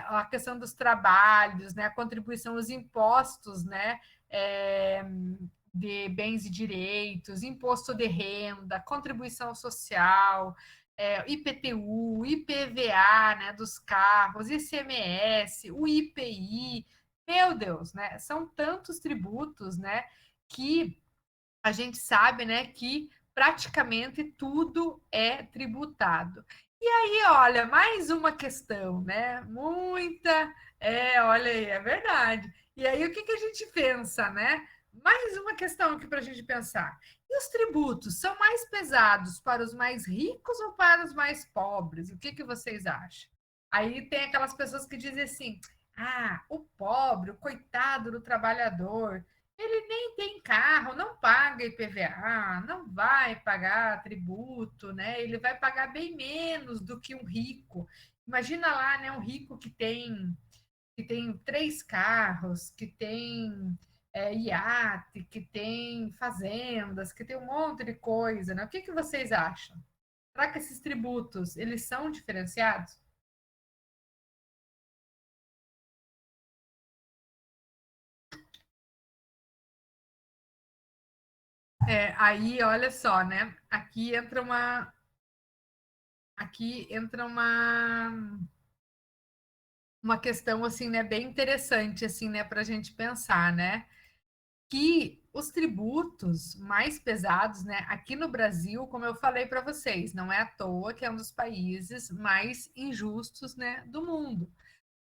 a questão dos trabalhos, né? A contribuição, os impostos, né? É, de bens e direitos, imposto de renda, contribuição social, IPTU, IPVA, né, dos carros, ICMS, o IPI, meu Deus, né? São tantos tributos, né, que a gente sabe, né, que praticamente tudo é tributado. E aí, olha, mais uma questão, né? Olha aí, é verdade. E aí, o que que a gente pensa, né? Mais uma questão aqui para a gente pensar. E os tributos são mais pesados para os mais ricos ou para os mais pobres? O que que vocês acham? Aí tem aquelas pessoas que dizem assim: ah, o pobre, o coitado do trabalhador, ele nem tem carro, não paga IPVA, não vai pagar tributo, né? Ele vai pagar bem menos do que um rico. Imagina lá, né, um rico que tem 3 carros, que tem iate, que tem fazendas, que tem um monte de coisa, né? O que vocês acham? Será que esses tributos, eles são diferenciados? Aí, olha só, né? Aqui entra uma questão assim, né, bem interessante assim, né, para a gente pensar, né? Que os tributos mais pesados, né, aqui no Brasil, como eu falei para vocês, não é à toa que é um dos países mais injustos, né, do mundo.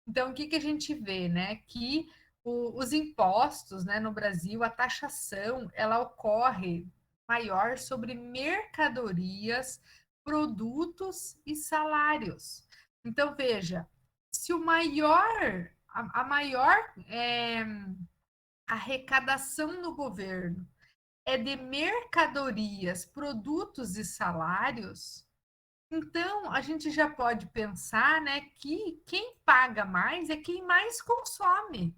Então, o que a gente vê, né? Que os impostos, né, no Brasil, a taxação, ela ocorre maior sobre mercadorias, produtos e salários. Então, veja, se o maior, a maior arrecadação no governo é de mercadorias, produtos e salários, então, a gente já pode pensar, né, que quem paga mais é quem mais consome.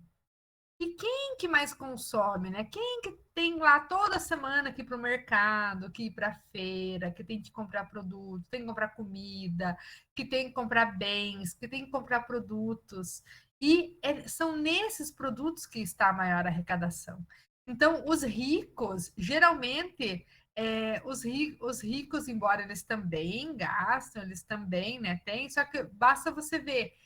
E quem que mais consome, né? Quem que tem lá toda semana que ir para o mercado, que ir para a feira, que tem que comprar produto, tem que comprar comida, que tem que comprar bens, que tem que comprar produtos. E são nesses produtos que está a maior arrecadação. Então, os ricos, geralmente, os ricos, embora eles também gastam, eles também, né, têm, só que basta você ver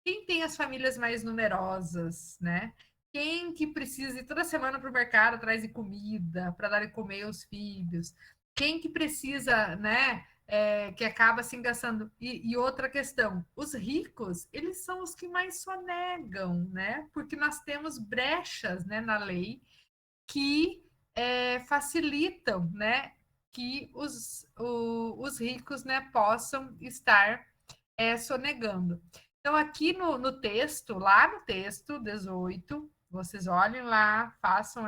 quem tem as famílias mais numerosas, né? Quem que precisa ir toda semana para o mercado atrás de comida para dar de comer aos filhos? Quem que precisa, né? Que acaba se engaçando. E outra questão, os ricos, eles são os que mais sonegam, né? Porque nós temos brechas, né, na lei que facilitam, né, que os ricos, né, possam estar sonegando. Então, aqui no texto, lá no texto 18, vocês olhem lá, façam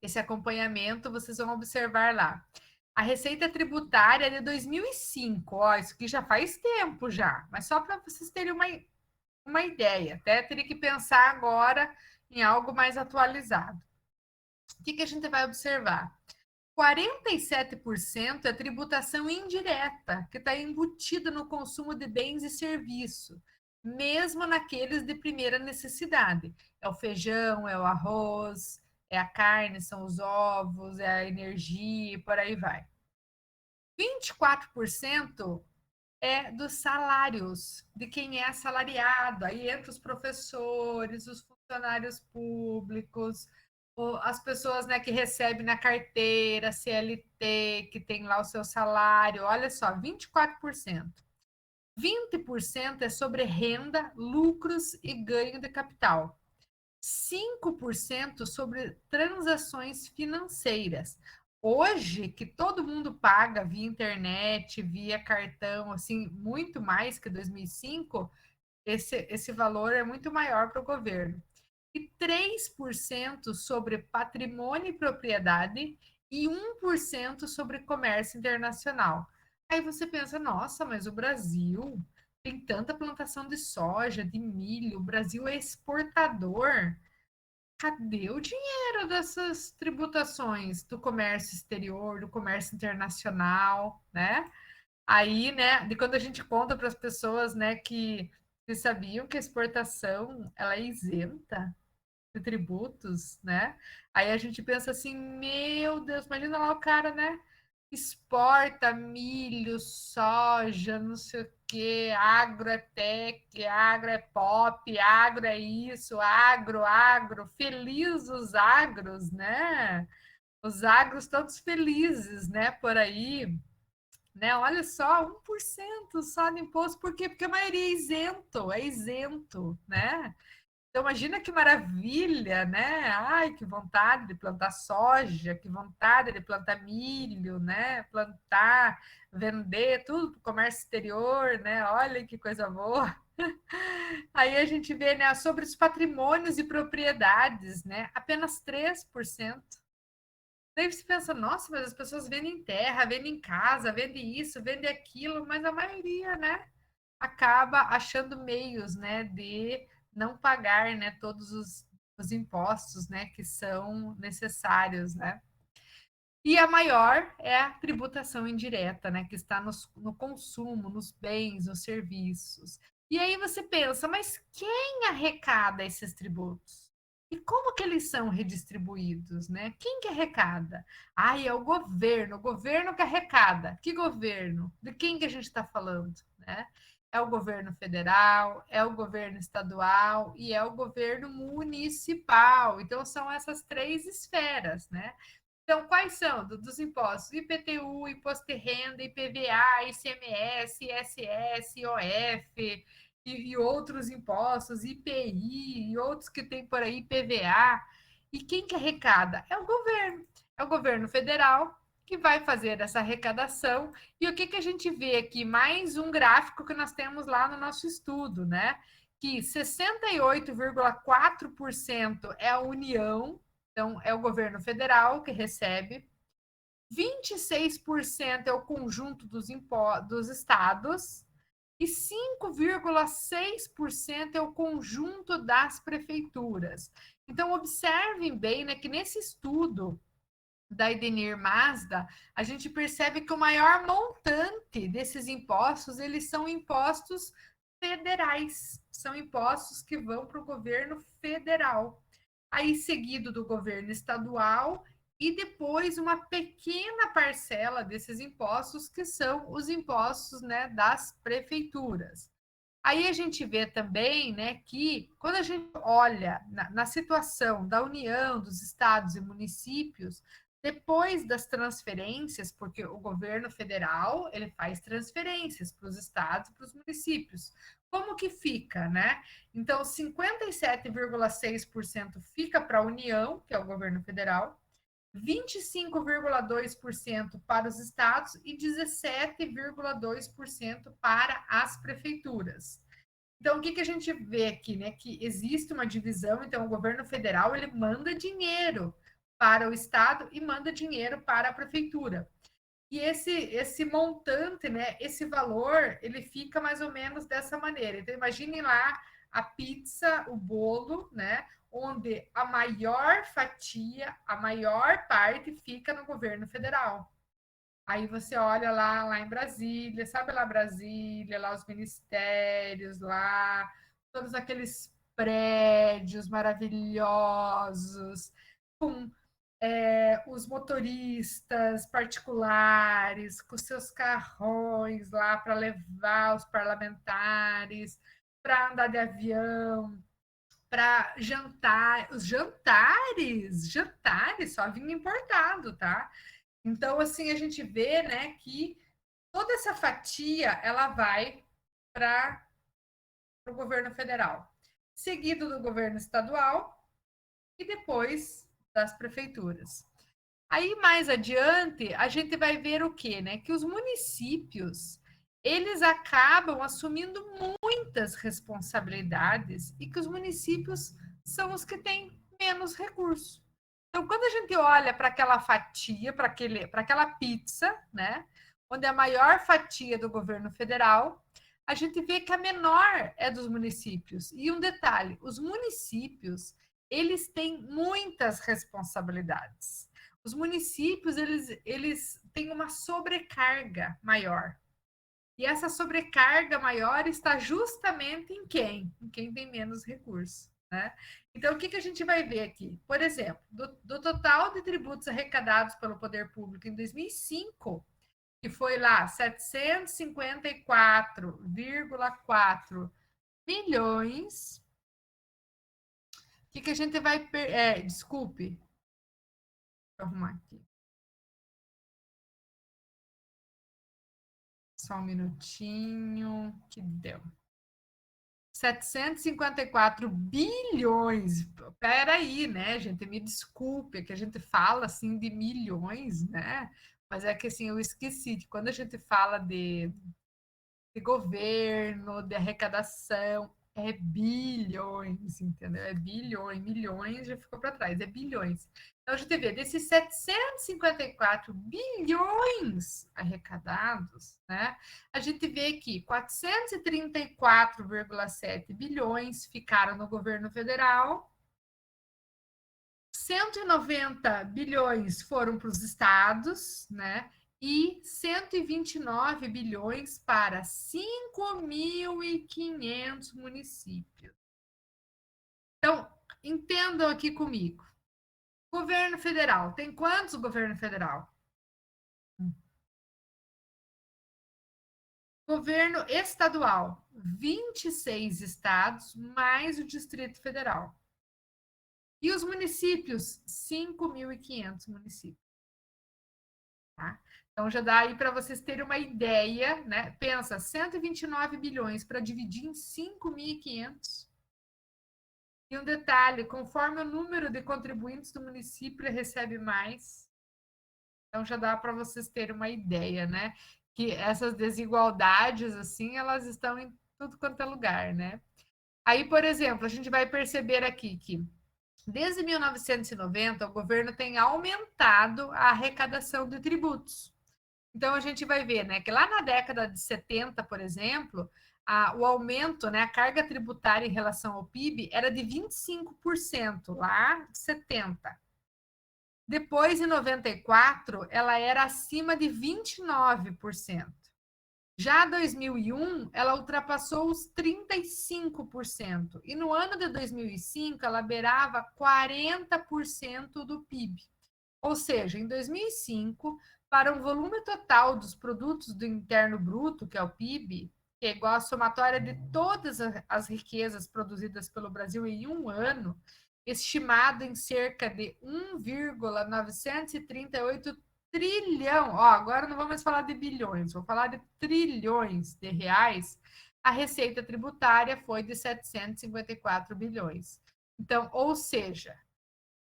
esse acompanhamento, vocês vão observar lá. A receita tributária é de 2005, ó, isso aqui já faz tempo já, mas só para vocês terem uma ideia, até teria que pensar agora em algo mais atualizado. O que a gente vai observar? 47% é tributação indireta, que está embutida no consumo de bens e serviços, mesmo naqueles de primeira necessidade. É o feijão, é o arroz, é a carne, são os ovos, é a energia, e por aí vai. 24% é dos salários, de quem é assalariado. Aí entra os professores, os funcionários públicos, as pessoas, né, que recebem na carteira, CLT, que tem lá o seu salário. Olha só, 24%. 20% é sobre renda, lucros e ganho de capital. 5% sobre transações financeiras. Hoje, que todo mundo paga via internet, via cartão, assim, muito mais que 2005, esse valor é muito maior para o governo. E 3% sobre patrimônio e propriedade e 1% sobre comércio internacional. Aí você pensa, nossa, mas o Brasil tem tanta plantação de soja, de milho, o Brasil é exportador. Cadê o dinheiro dessas tributações do comércio exterior, do comércio internacional, né? Aí, né, de quando a gente conta para as pessoas, né, que sabiam que a exportação ela é isenta de tributos, né? Aí a gente pensa assim, meu Deus, imagina lá o cara, né? Exporta milho, soja, não sei o quê, agro é tech, agro é pop, agro é isso, agro, feliz os agros, né? Os agros todos felizes, né? Por aí, né? Olha só, 1% só de imposto, por quê? Porque a maioria é isento, né? Então, imagina que maravilha, né? Ai, que vontade de plantar soja, que vontade de plantar milho, né? Plantar, vender tudo para o comércio exterior, né? Olha que coisa boa. Aí a gente vê, né, sobre os patrimônios e propriedades, né, apenas 3%. Daí você pensa, nossa, mas as pessoas vendem terra, vendem casa, vendem isso, vendem aquilo, mas a maioria, né, acaba achando meios, né, de não pagar, né, todos os impostos, né, que são necessários, né. E a maior é a tributação indireta, né, que está no consumo, nos bens, nos serviços. E aí você pensa, mas quem arrecada esses tributos? E como que eles são redistribuídos, né? Quem que arrecada? Ah, é o governo que arrecada. Que governo? De quem que a gente está falando, né? É o governo federal, é o governo estadual e é o governo municipal. Então, são essas três esferas, né? Então, quais são dos impostos? IPTU, Imposto de Renda, IPVA, ICMS, ISS, IOF e outros impostos, IPI e outros que tem por aí, IPVA. E quem que arrecada? É o governo. É o governo federal que vai fazer essa arrecadação. E o que, que a gente vê aqui? Mais um gráfico que nós temos lá no nosso estudo, né? Que 68,4% é a União, então, é o governo federal que recebe, 26% é o conjunto dos estados e 5,6% é o conjunto das prefeituras. Então, observem bem, né, que nesse estudo da Edenir Mazda, a gente percebe que o maior montante desses impostos, eles são impostos federais, são impostos que vão para o governo federal, aí seguido do governo estadual e depois uma pequena parcela desses impostos que são os impostos, né, das prefeituras. Aí a gente vê também, né, que quando a gente olha na situação da União, dos estados e municípios, depois das transferências, porque o governo federal ele faz transferências para os estados e para os municípios. Como que fica, né? Então, 57,6% fica para a União, que é o governo federal, 25,2% para os estados e 17,2% para as prefeituras. Então, o que, que a gente vê aqui, né? Que existe uma divisão, então o governo federal ele manda dinheiro para o estado e manda dinheiro para a prefeitura. E esse montante, né, esse valor, ele fica mais ou menos dessa maneira. Então, imaginem lá a pizza, o bolo, né, onde a maior fatia, a maior parte fica no governo federal. Aí você olha lá em Brasília, sabe lá Brasília, lá os ministérios, lá todos aqueles prédios maravilhosos, com os motoristas particulares, com seus carrões lá para levar os parlamentares, para andar de avião, para jantar, os jantares só vinha importado, tá? Então, assim, a gente vê, né, que toda essa fatia, ela vai para o governo federal, seguido do governo estadual e depois das prefeituras. Aí, mais adiante, a gente vai ver o quê, né? Que os municípios, eles acabam assumindo muitas responsabilidades e que os municípios são os que têm menos recursos. Então, quando a gente olha para aquela fatia, para aquela pizza, né, onde a maior fatia é do governo federal, a gente vê que a menor é dos municípios. E um detalhe, os municípios, eles têm muitas responsabilidades. Os municípios, eles têm uma sobrecarga maior. E essa sobrecarga maior está justamente em quem? Em quem tem menos recursos. Né? Então, o que, que a gente vai ver aqui? Por exemplo, do total de tributos arrecadados pelo poder público em 2005, que foi lá 754,4 milhões, o que, que a gente vai... desculpe, deixa eu arrumar aqui. Só um minutinho, que deu. 754 bilhões. Peraí, né, gente? Me desculpe, é que a gente fala assim de milhões, né? Mas é que assim, eu esqueci de quando a gente fala de governo, de arrecadação, é bilhões, entendeu? É bilhões, milhões já ficou para trás, é bilhões. Então, a gente vê, desses 754 bilhões arrecadados, né, a gente vê que 434,7 bilhões ficaram no governo federal, 190 bilhões foram para os estados, né? E 129 bilhões para 5.500 municípios. Então, entendam aqui comigo. Governo federal, tem quantos governo federal? Governo estadual, 26 estados, mais o Distrito Federal. E os municípios, 5.500 municípios. Tá? Então já dá aí para vocês terem uma ideia, né? Pensa, 129 bilhões para dividir em 5.500. E um detalhe, conforme o número de contribuintes do município, ele recebe mais. Então já dá para vocês terem uma ideia, né? Que essas desigualdades, assim, elas estão em tudo quanto é lugar, né? Aí, por exemplo, a gente vai perceber aqui que desde 1990 o governo tem aumentado a arrecadação de tributos. Então a gente vai ver, né, que lá na década de 70, por exemplo, o aumento, né, a carga tributária em relação ao PIB era de 25%, lá de 70. Depois, em 94, ela era acima de 29%. Já em 2001, ela ultrapassou os 35%. E no ano de 2005, ela beirava 40% do PIB. Ou seja, em 2005, para um volume total dos produtos do interno bruto, que é o PIB, que é igual à somatória de todas as riquezas produzidas pelo Brasil em um ano, estimado em cerca de 1,938 trilhão, ó, agora não vamos falar de bilhões, vou falar de trilhões de reais, a receita tributária foi de 754 bilhões. Então, ou seja,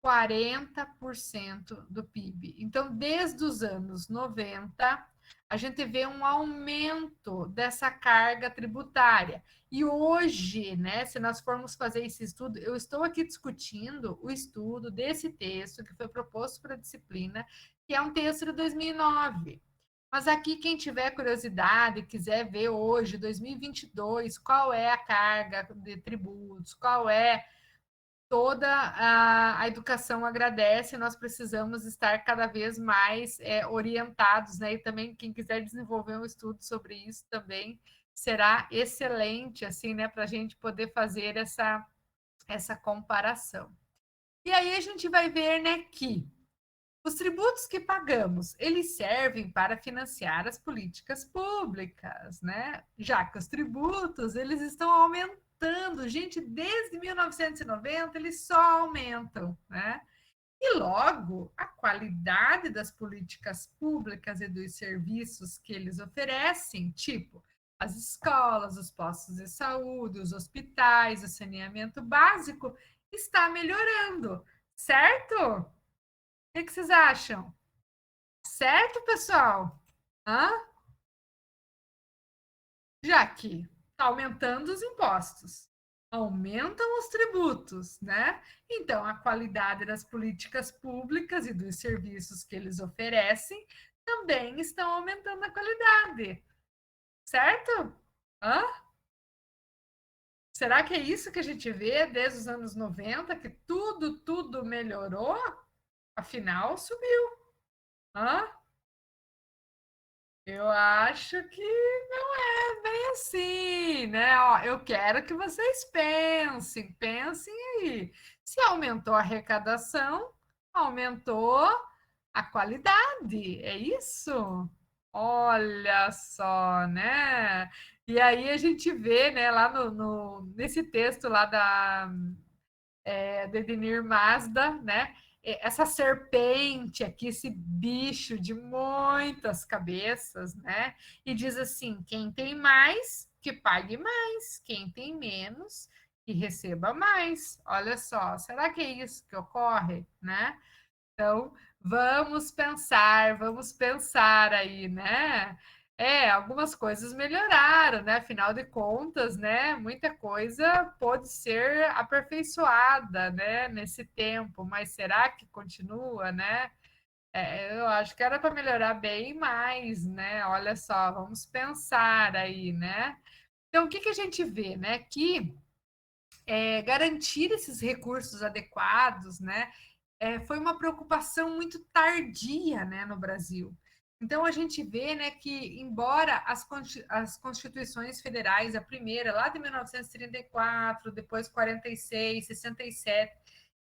40% do PIB. Então, desde os anos 90, a gente vê um aumento dessa carga tributária. E hoje, né, se nós formos fazer esse estudo, eu estou aqui discutindo o estudo desse texto que foi proposto para a disciplina, que é um texto de 2009. Mas aqui, quem tiver curiosidade, quiser ver hoje, 2022, qual é a carga de tributos, qual é toda a educação agradece, nós precisamos estar cada vez mais orientados, né? E também quem quiser desenvolver um estudo sobre isso também será excelente, assim, né? Para a gente poder fazer essa comparação. E aí a gente vai ver, né, que os tributos que pagamos, eles servem para financiar as políticas públicas, né? Já que os tributos, eles estão aumentando, gente, desde 1990 eles só aumentam, né? E logo, a qualidade das políticas públicas e dos serviços que eles oferecem, tipo as escolas, os postos de saúde, os hospitais, o saneamento básico, está melhorando, certo? Que vocês acham? Certo, pessoal? Hã? Já que está aumentando os impostos, aumentam os tributos, né? Então, a qualidade das políticas públicas e dos serviços que eles oferecem também estão aumentando a qualidade, certo? Hã? Será que é isso que a gente vê desde os anos 90, que tudo melhorou? Afinal, subiu. Hã? Eu acho que não é bem assim, né? Ó, eu quero que vocês pensem aí. Se aumentou a arrecadação, aumentou a qualidade, é isso? Olha só, né? E aí a gente vê, né, lá nesse texto lá de Edenir Mazda, né? Essa serpente aqui, esse bicho de muitas cabeças, né? E diz assim: quem tem mais, que pague mais, quem tem menos, que receba mais. Olha só, será que é isso que ocorre, né? Então, vamos pensar aí, né? Algumas coisas melhoraram, né? Afinal de contas, né? Muita coisa pode ser aperfeiçoada, né? Nesse tempo, mas será que continua, né? Eu acho que era para melhorar bem mais, né? Olha só, vamos pensar aí, né? Então, o que que a gente vê, né? Que garantir esses recursos adequados, né? Foi uma preocupação muito tardia, né, no Brasil. Então a gente vê, né, que embora as constituições federais, a primeira lá de 1934, depois 46, 67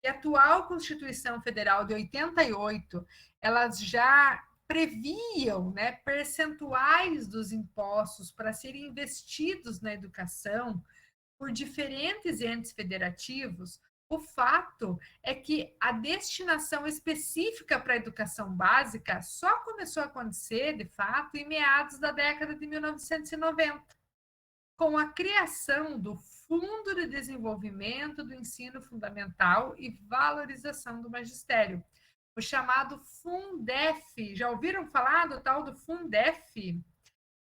e a atual Constituição Federal de 88, elas já previam, né, percentuais dos impostos para serem investidos na educação por diferentes entes federativos, o fato é que a destinação específica para a educação básica só começou a acontecer, de fato, em meados da década de 1990, com a criação do Fundo de Desenvolvimento do Ensino Fundamental e Valorização do Magistério, o chamado Fundef. Já ouviram falar do tal do Fundef?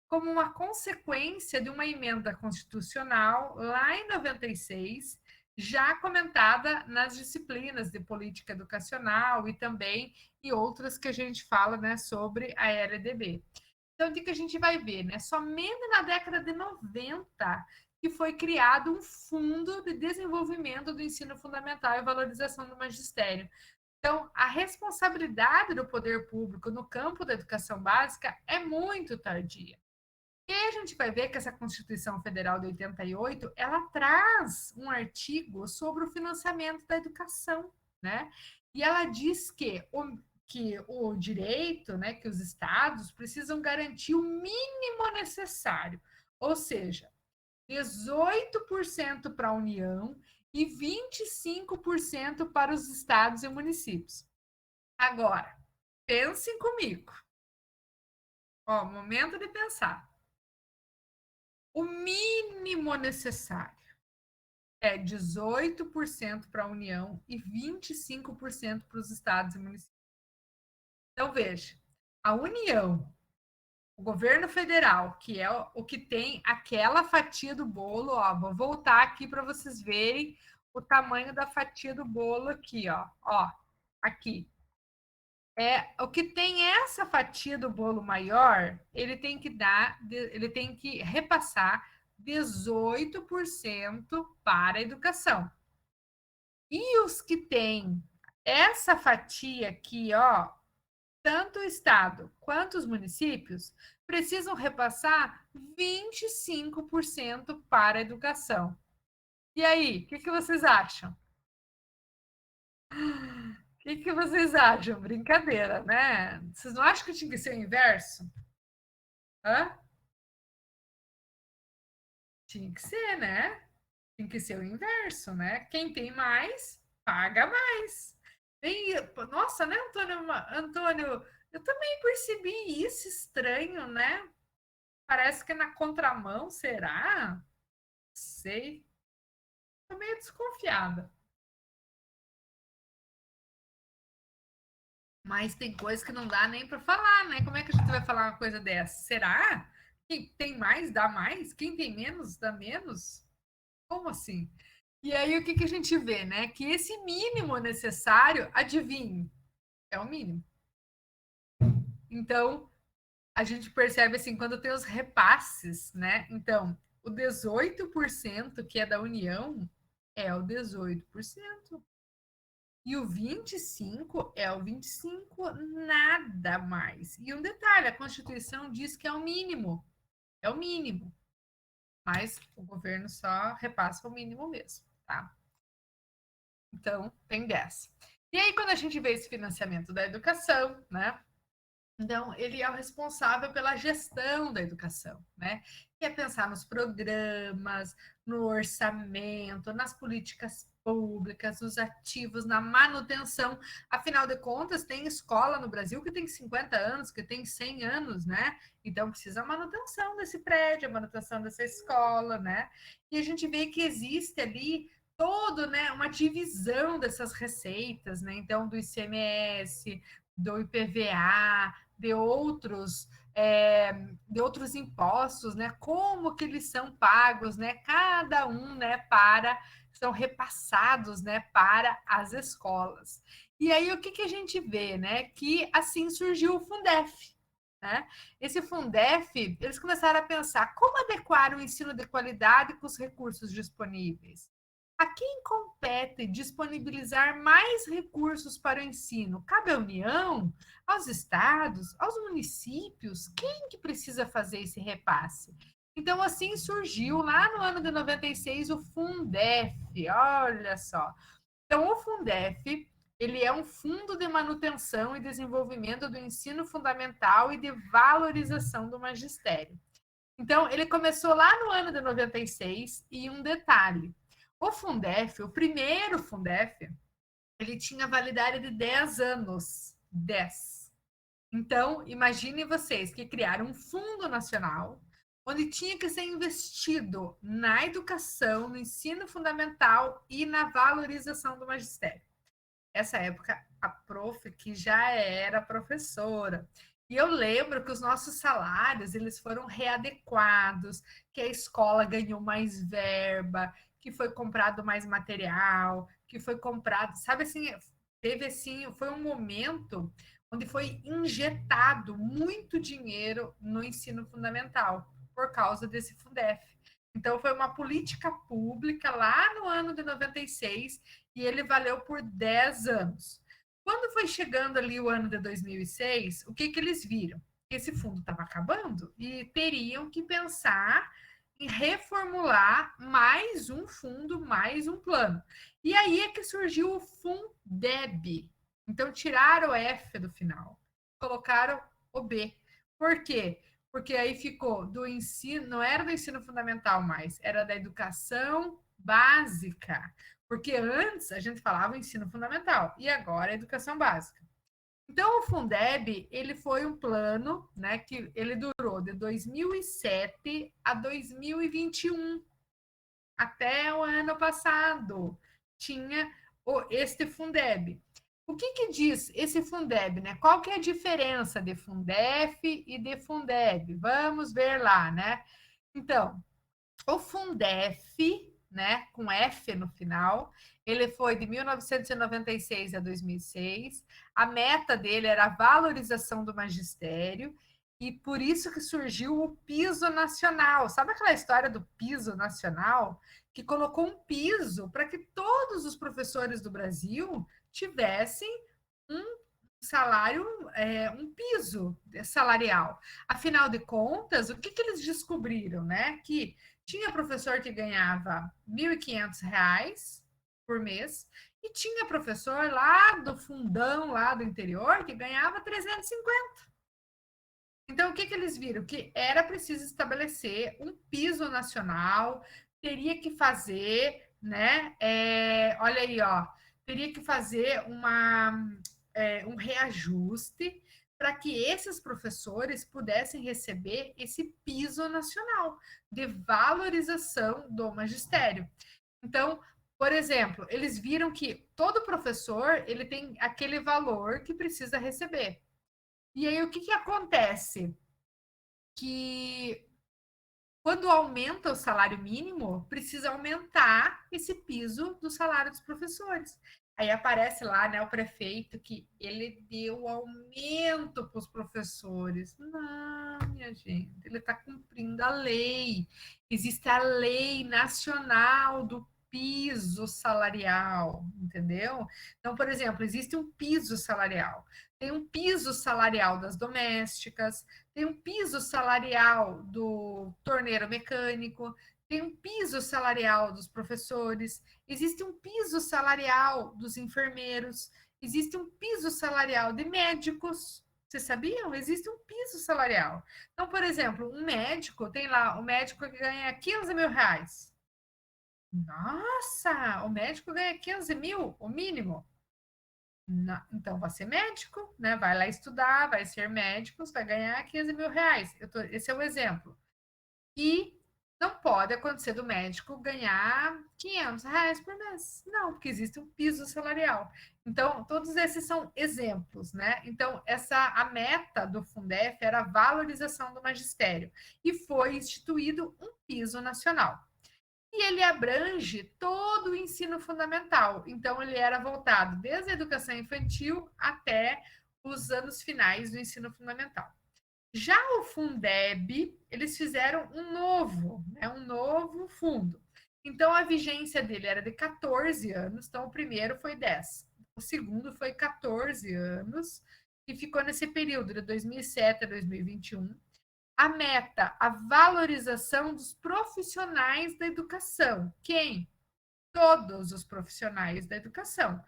Como uma consequência de uma emenda constitucional lá em 96, já comentada nas disciplinas de política educacional e também em outras que a gente fala, né, sobre a LDB. Então, o que a gente vai ver, né? Somente na década de 90 que foi criado um fundo de desenvolvimento do ensino fundamental e valorização do magistério. Então, a responsabilidade do poder público no campo da educação básica é muito tardia. E aí a gente vai ver que essa Constituição Federal de 88, ela traz um artigo sobre o financiamento da educação, né? E ela diz que o direito, né, que os estados precisam garantir o mínimo necessário, ou seja, 18% para a União e 25% para os estados e municípios. Agora, pensem comigo. Ó, momento de pensar. O mínimo necessário é 18% para a União e 25% para os estados e municípios. Então, veja, a União, o governo federal, que é o que tem aquela fatia do bolo, ó, vou voltar aqui para vocês verem o tamanho da fatia do bolo aqui, ó, aqui. O que tem essa fatia do bolo maior, ele tem que repassar 18% para a educação. E os que têm essa fatia aqui, ó, tanto o estado quanto os municípios precisam repassar 25% para a educação. E aí, o que vocês acham? O que vocês acham? Brincadeira, né? Vocês não acham que tinha que ser o inverso? Hã? Tinha que ser, né? Tem que ser o inverso, né? Quem tem mais, paga mais. Nossa, né, Antônio? Antônio, eu também percebi isso estranho, né? Parece que é na contramão, será? Sei. Tô meio desconfiada. Mas tem coisa que não dá nem para falar, né? Como é que a gente vai falar uma coisa dessa? Será? Quem tem mais, dá mais? Quem tem menos, dá menos? Como assim? E aí, o que a gente vê, né? Que esse mínimo necessário, adivinhe, é o mínimo. Então, a gente percebe assim, quando tem os repasses, né? Então, o 18% que é da União é o 18%. E o 25% é o 25%, nada mais. E um detalhe, a Constituição diz que é o mínimo. É o mínimo. Mas o governo só repassa o mínimo mesmo, tá? Então, tem dessa. E aí, quando a gente vê esse financiamento da educação, né? Então, ele é o responsável pela gestão da educação, né? Que é pensar nos programas, no orçamento, nas políticas públicas, nos ativos, na manutenção. Afinal de contas, tem escola no Brasil que tem 50 anos, que tem 100 anos, né? Então, precisa a manutenção desse prédio, a manutenção dessa escola, né? E a gente vê que existe ali todo, né, uma divisão dessas receitas, né? Então, do ICMS, do IPVA, de outros de outros impostos, né? Como que eles são pagos, né? Cada um, né? São repassados, né? Para as escolas. E aí o que a gente vê, né? Que assim surgiu o Fundef. Né? Esse Fundef, eles começaram a pensar como adequar o ensino de qualidade com os recursos disponíveis. A quem compete disponibilizar mais recursos para o ensino? Cabe à União, aos estados, aos municípios? Quem que precisa fazer esse repasse? Então, assim surgiu lá no ano de 96 o Fundef. Olha só. Então, o Fundef, ele é um fundo de manutenção e desenvolvimento do ensino fundamental e de valorização do magistério. Então, ele começou lá no ano de 96 e um detalhe, o Fundef, o primeiro Fundef, ele tinha validade de 10 anos. 10. Então, imaginem vocês que criaram um fundo nacional onde tinha que ser investido na educação, no ensino fundamental e na valorização do magistério. Essa época, a prof que já era professora. E eu lembro que os nossos salários eles foram readequados, que a escola ganhou mais verba, que foi comprado mais material, que foi comprado, sabe assim, teve assim, foi um momento onde foi injetado muito dinheiro no ensino fundamental por causa desse Fundef. Então foi uma política pública lá no ano de 96 e ele valeu por 10 anos. Quando foi chegando ali o ano de 2006, o que eles viram? Esse fundo estava acabando e teriam que pensar em reformular mais um fundo, mais um plano. E aí é que surgiu o Fundeb. Então, tiraram o F do final, colocaram o B. Por quê? Porque aí ficou do ensino, não era do ensino fundamental mais, era da educação básica. Porque antes a gente falava ensino fundamental e agora é educação básica. Então, o Fundeb, ele foi um plano, né, que ele durou de 2007 a 2021, até o ano passado. Tinha este Fundeb. O que diz esse Fundeb, né? Qual que é a diferença de Fundef e de Fundeb? Vamos ver lá, né? Então, o Fundef, né, com F no final, ele foi de 1996 a 2006. A meta dele era a valorização do magistério e por isso que surgiu o piso nacional. Sabe aquela história do piso nacional que colocou um piso para que todos os professores do Brasil tivessem um salário, um piso salarial. Afinal de contas, o que eles descobriram, né? Que tinha professor que ganhava R$ 1.500 por mês e tinha professor lá do fundão, lá do interior, que ganhava 350. Então, o que eles viram? Que era preciso estabelecer um piso nacional, teria que fazer, né? Olha aí, ó, teria que fazer um reajuste para que esses professores pudessem receber esse piso nacional de valorização do magistério. Então, por exemplo, eles viram que todo professor ele tem aquele valor que precisa receber. E aí o que acontece? Que quando aumenta o salário mínimo, precisa aumentar esse piso do salário dos professores. Aí aparece lá, né, o prefeito que ele deu aumento para os professores. Não, minha gente, ele está cumprindo a lei. Existe a lei nacional do piso salarial, entendeu? Então, por exemplo, existe um piso salarial. Tem um piso salarial das domésticas, tem um piso salarial do torneiro mecânico, tem um piso salarial dos professores, existe um piso salarial dos enfermeiros, existe um piso salarial de médicos. Vocês sabiam? Existe um piso salarial. Então, por exemplo, um médico, tem lá o médico que ganha R$ 15.000. Nossa, o médico ganha 15 mil, o mínimo. Então, vai ser médico, né? Vai lá estudar, vai ser médico, vai ganhar R$ 15.000. Esse é o exemplo. E Não pode acontecer do médico ganhar R$ 500 por mês. Não, porque existe um piso salarial. Então, todos esses são exemplos, né? Então, a meta do Fundef era a valorização do magistério e foi instituído um piso nacional. E ele abrange todo o ensino fundamental. Então, ele era voltado desde a educação infantil até os anos finais do ensino fundamental. Já o Fundeb, eles fizeram um novo fundo. Então, a vigência dele era de 14 anos, então o primeiro foi 10. O segundo foi 14 anos, e ficou nesse período, de 2007 a 2021. A meta, a valorização dos profissionais da educação. Quem? Todos os profissionais da educação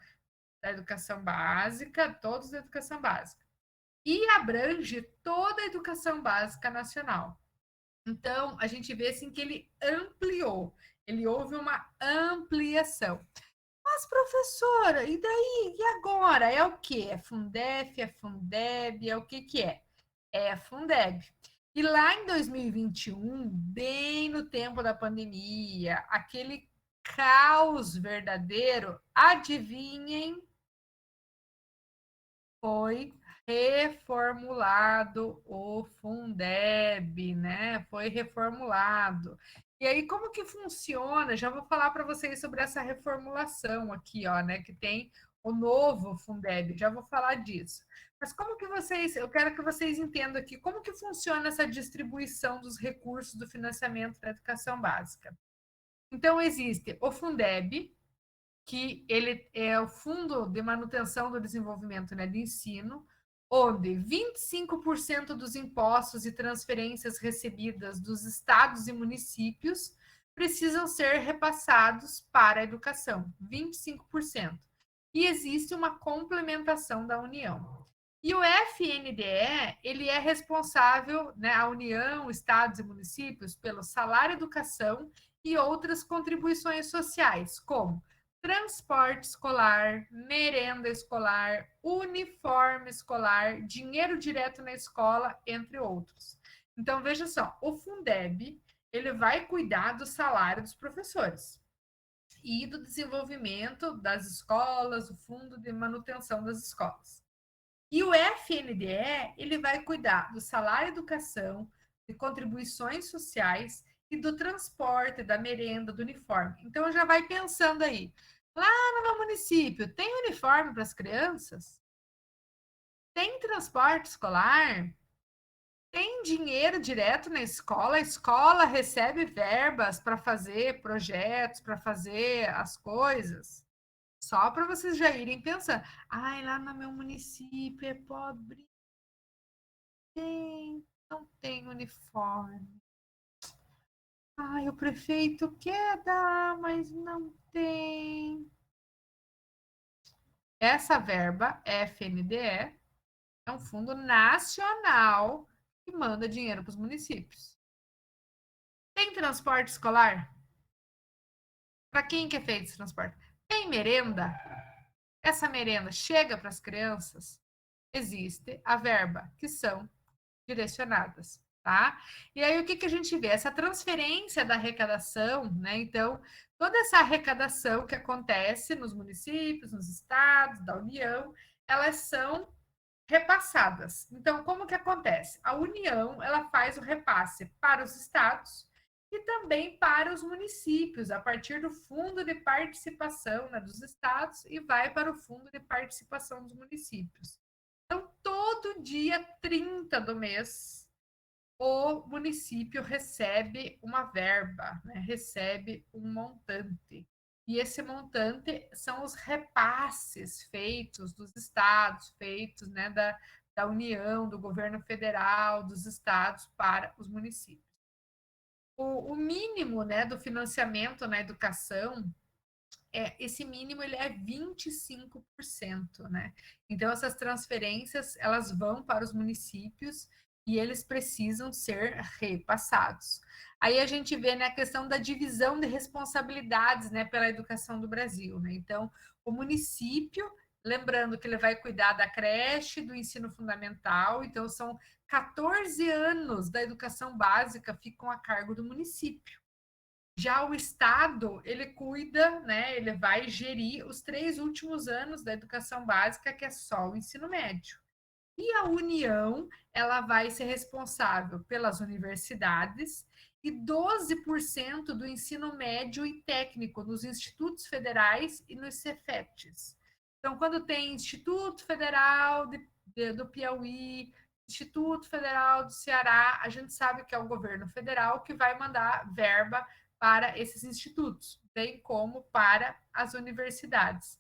básica, todos da educação básica. E abrange toda a educação básica nacional. Então, a gente vê assim que ele ampliou, ele houve uma ampliação. Mas, professora, e daí? E agora? É o quê? É Fundef, é Fundeb, é o que que é? É Fundeb. E lá em 2021, bem no tempo da pandemia, aquele caos verdadeiro, adivinhem, foi reformulado o Fundeb, né? Foi reformulado. E aí, como que funciona? Já vou falar para vocês sobre essa reformulação aqui, ó, né? Que tem o novo Fundeb, já vou falar disso. Mas como que vocês, eu quero que vocês entendam aqui como que funciona essa distribuição dos recursos do financiamento da educação básica. Então, existe o Fundeb, que ele é o Fundo de Manutenção do Desenvolvimento, né, de Ensino, onde 25% dos impostos e transferências recebidas dos estados e municípios precisam ser repassados para a educação, 25%. E existe uma complementação da União. E o FNDE, ele é responsável, né, a União, estados e municípios, pelo salário educação e outras contribuições sociais, como transporte escolar, merenda escolar, uniforme escolar, dinheiro direto na escola, entre outros. Então, veja só, o Fundeb, ele vai cuidar do salário dos professores e do desenvolvimento das escolas, o fundo de manutenção das escolas. E o FNDE, ele vai cuidar do salário educação, de contribuições sociais e do transporte, da merenda, do uniforme. Então, já vai pensando aí. Lá no meu município, tem uniforme para as crianças? Tem transporte escolar? Tem dinheiro direto na escola? A escola recebe verbas para fazer projetos, para fazer as coisas? Só para vocês já irem pensando. Ai, lá no meu município é pobre. Não tem uniforme. Ai, o prefeito quer dar, mas não tem. Essa verba, FNDE, é um fundo nacional que manda dinheiro para os municípios. Tem transporte escolar? Para quem que é feito esse transporte? Tem merenda? Essa merenda chega para as crianças? Existe a verba, que são direcionadas, tá? E aí o que, que a gente vê? Essa transferência da arrecadação, né? Então, toda essa arrecadação que acontece nos municípios, nos estados, da União, elas são repassadas. Então, como que acontece? A União, ela faz o repasse para os estados e também para os municípios, a partir do fundo de participação, né, dos estados e vai para o fundo de participação dos municípios. Então, todo dia 30 do mês, o município recebe uma verba, né? Recebe um montante. E esse montante são os repasses feitos dos estados, feitos, né, da União, do governo federal, dos estados para os municípios. O mínimo, né, do financiamento na educação, esse mínimo ele é 25%, né? Então essas transferências elas vão para os municípios e eles precisam ser repassados. Aí a gente vê, né, a questão da divisão de responsabilidades, né, pela educação do Brasil, né? Então, o município, lembrando que ele vai cuidar da creche, do ensino fundamental, então são 14 anos da educação básica ficam a cargo do município. Já o Estado, ele cuida, né, ele vai gerir os 3 últimos anos da educação básica, que é só o ensino médio. E a União, ela vai ser responsável pelas universidades e 12% do ensino médio e técnico nos institutos federais e nos Cefetes. Então, quando tem Instituto Federal do Piauí, Instituto Federal do Ceará, a gente sabe que é o governo federal que vai mandar verba para esses institutos, bem como para as universidades.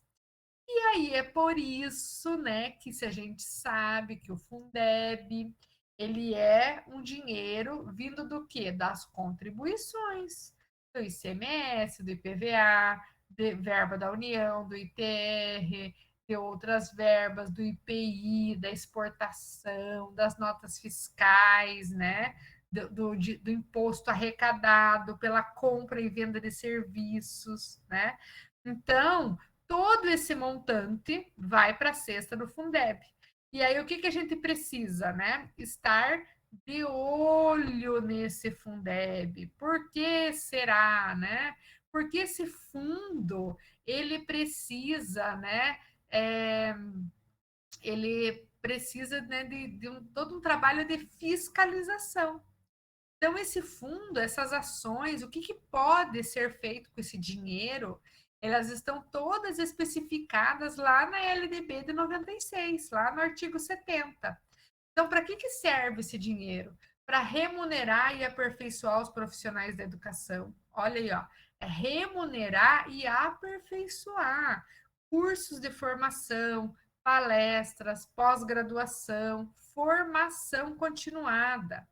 E aí é por isso, né, que se a gente sabe que o Fundeb, ele é um dinheiro vindo do quê? Das contribuições, do ICMS, do IPVA, de verba da União, do ITR, de outras verbas, do IPI, da exportação, das notas fiscais, né? Do imposto arrecadado pela compra e venda de serviços, né? Então, todo esse montante vai para a cesta do Fundeb. E aí, o que a gente precisa, né? Estar de olho nesse Fundeb. Por que será, né? Porque esse fundo, ele precisa, né? Ele precisa, né, de todo um trabalho de fiscalização. Então, esse fundo, essas ações, o que pode ser feito com esse dinheiro, elas estão todas especificadas lá na LDB de 96, lá no artigo 70. Então, para que serve esse dinheiro? Para remunerar e aperfeiçoar os profissionais da educação. Olha aí, ó, é remunerar e aperfeiçoar cursos de formação, palestras, pós-graduação, formação continuada,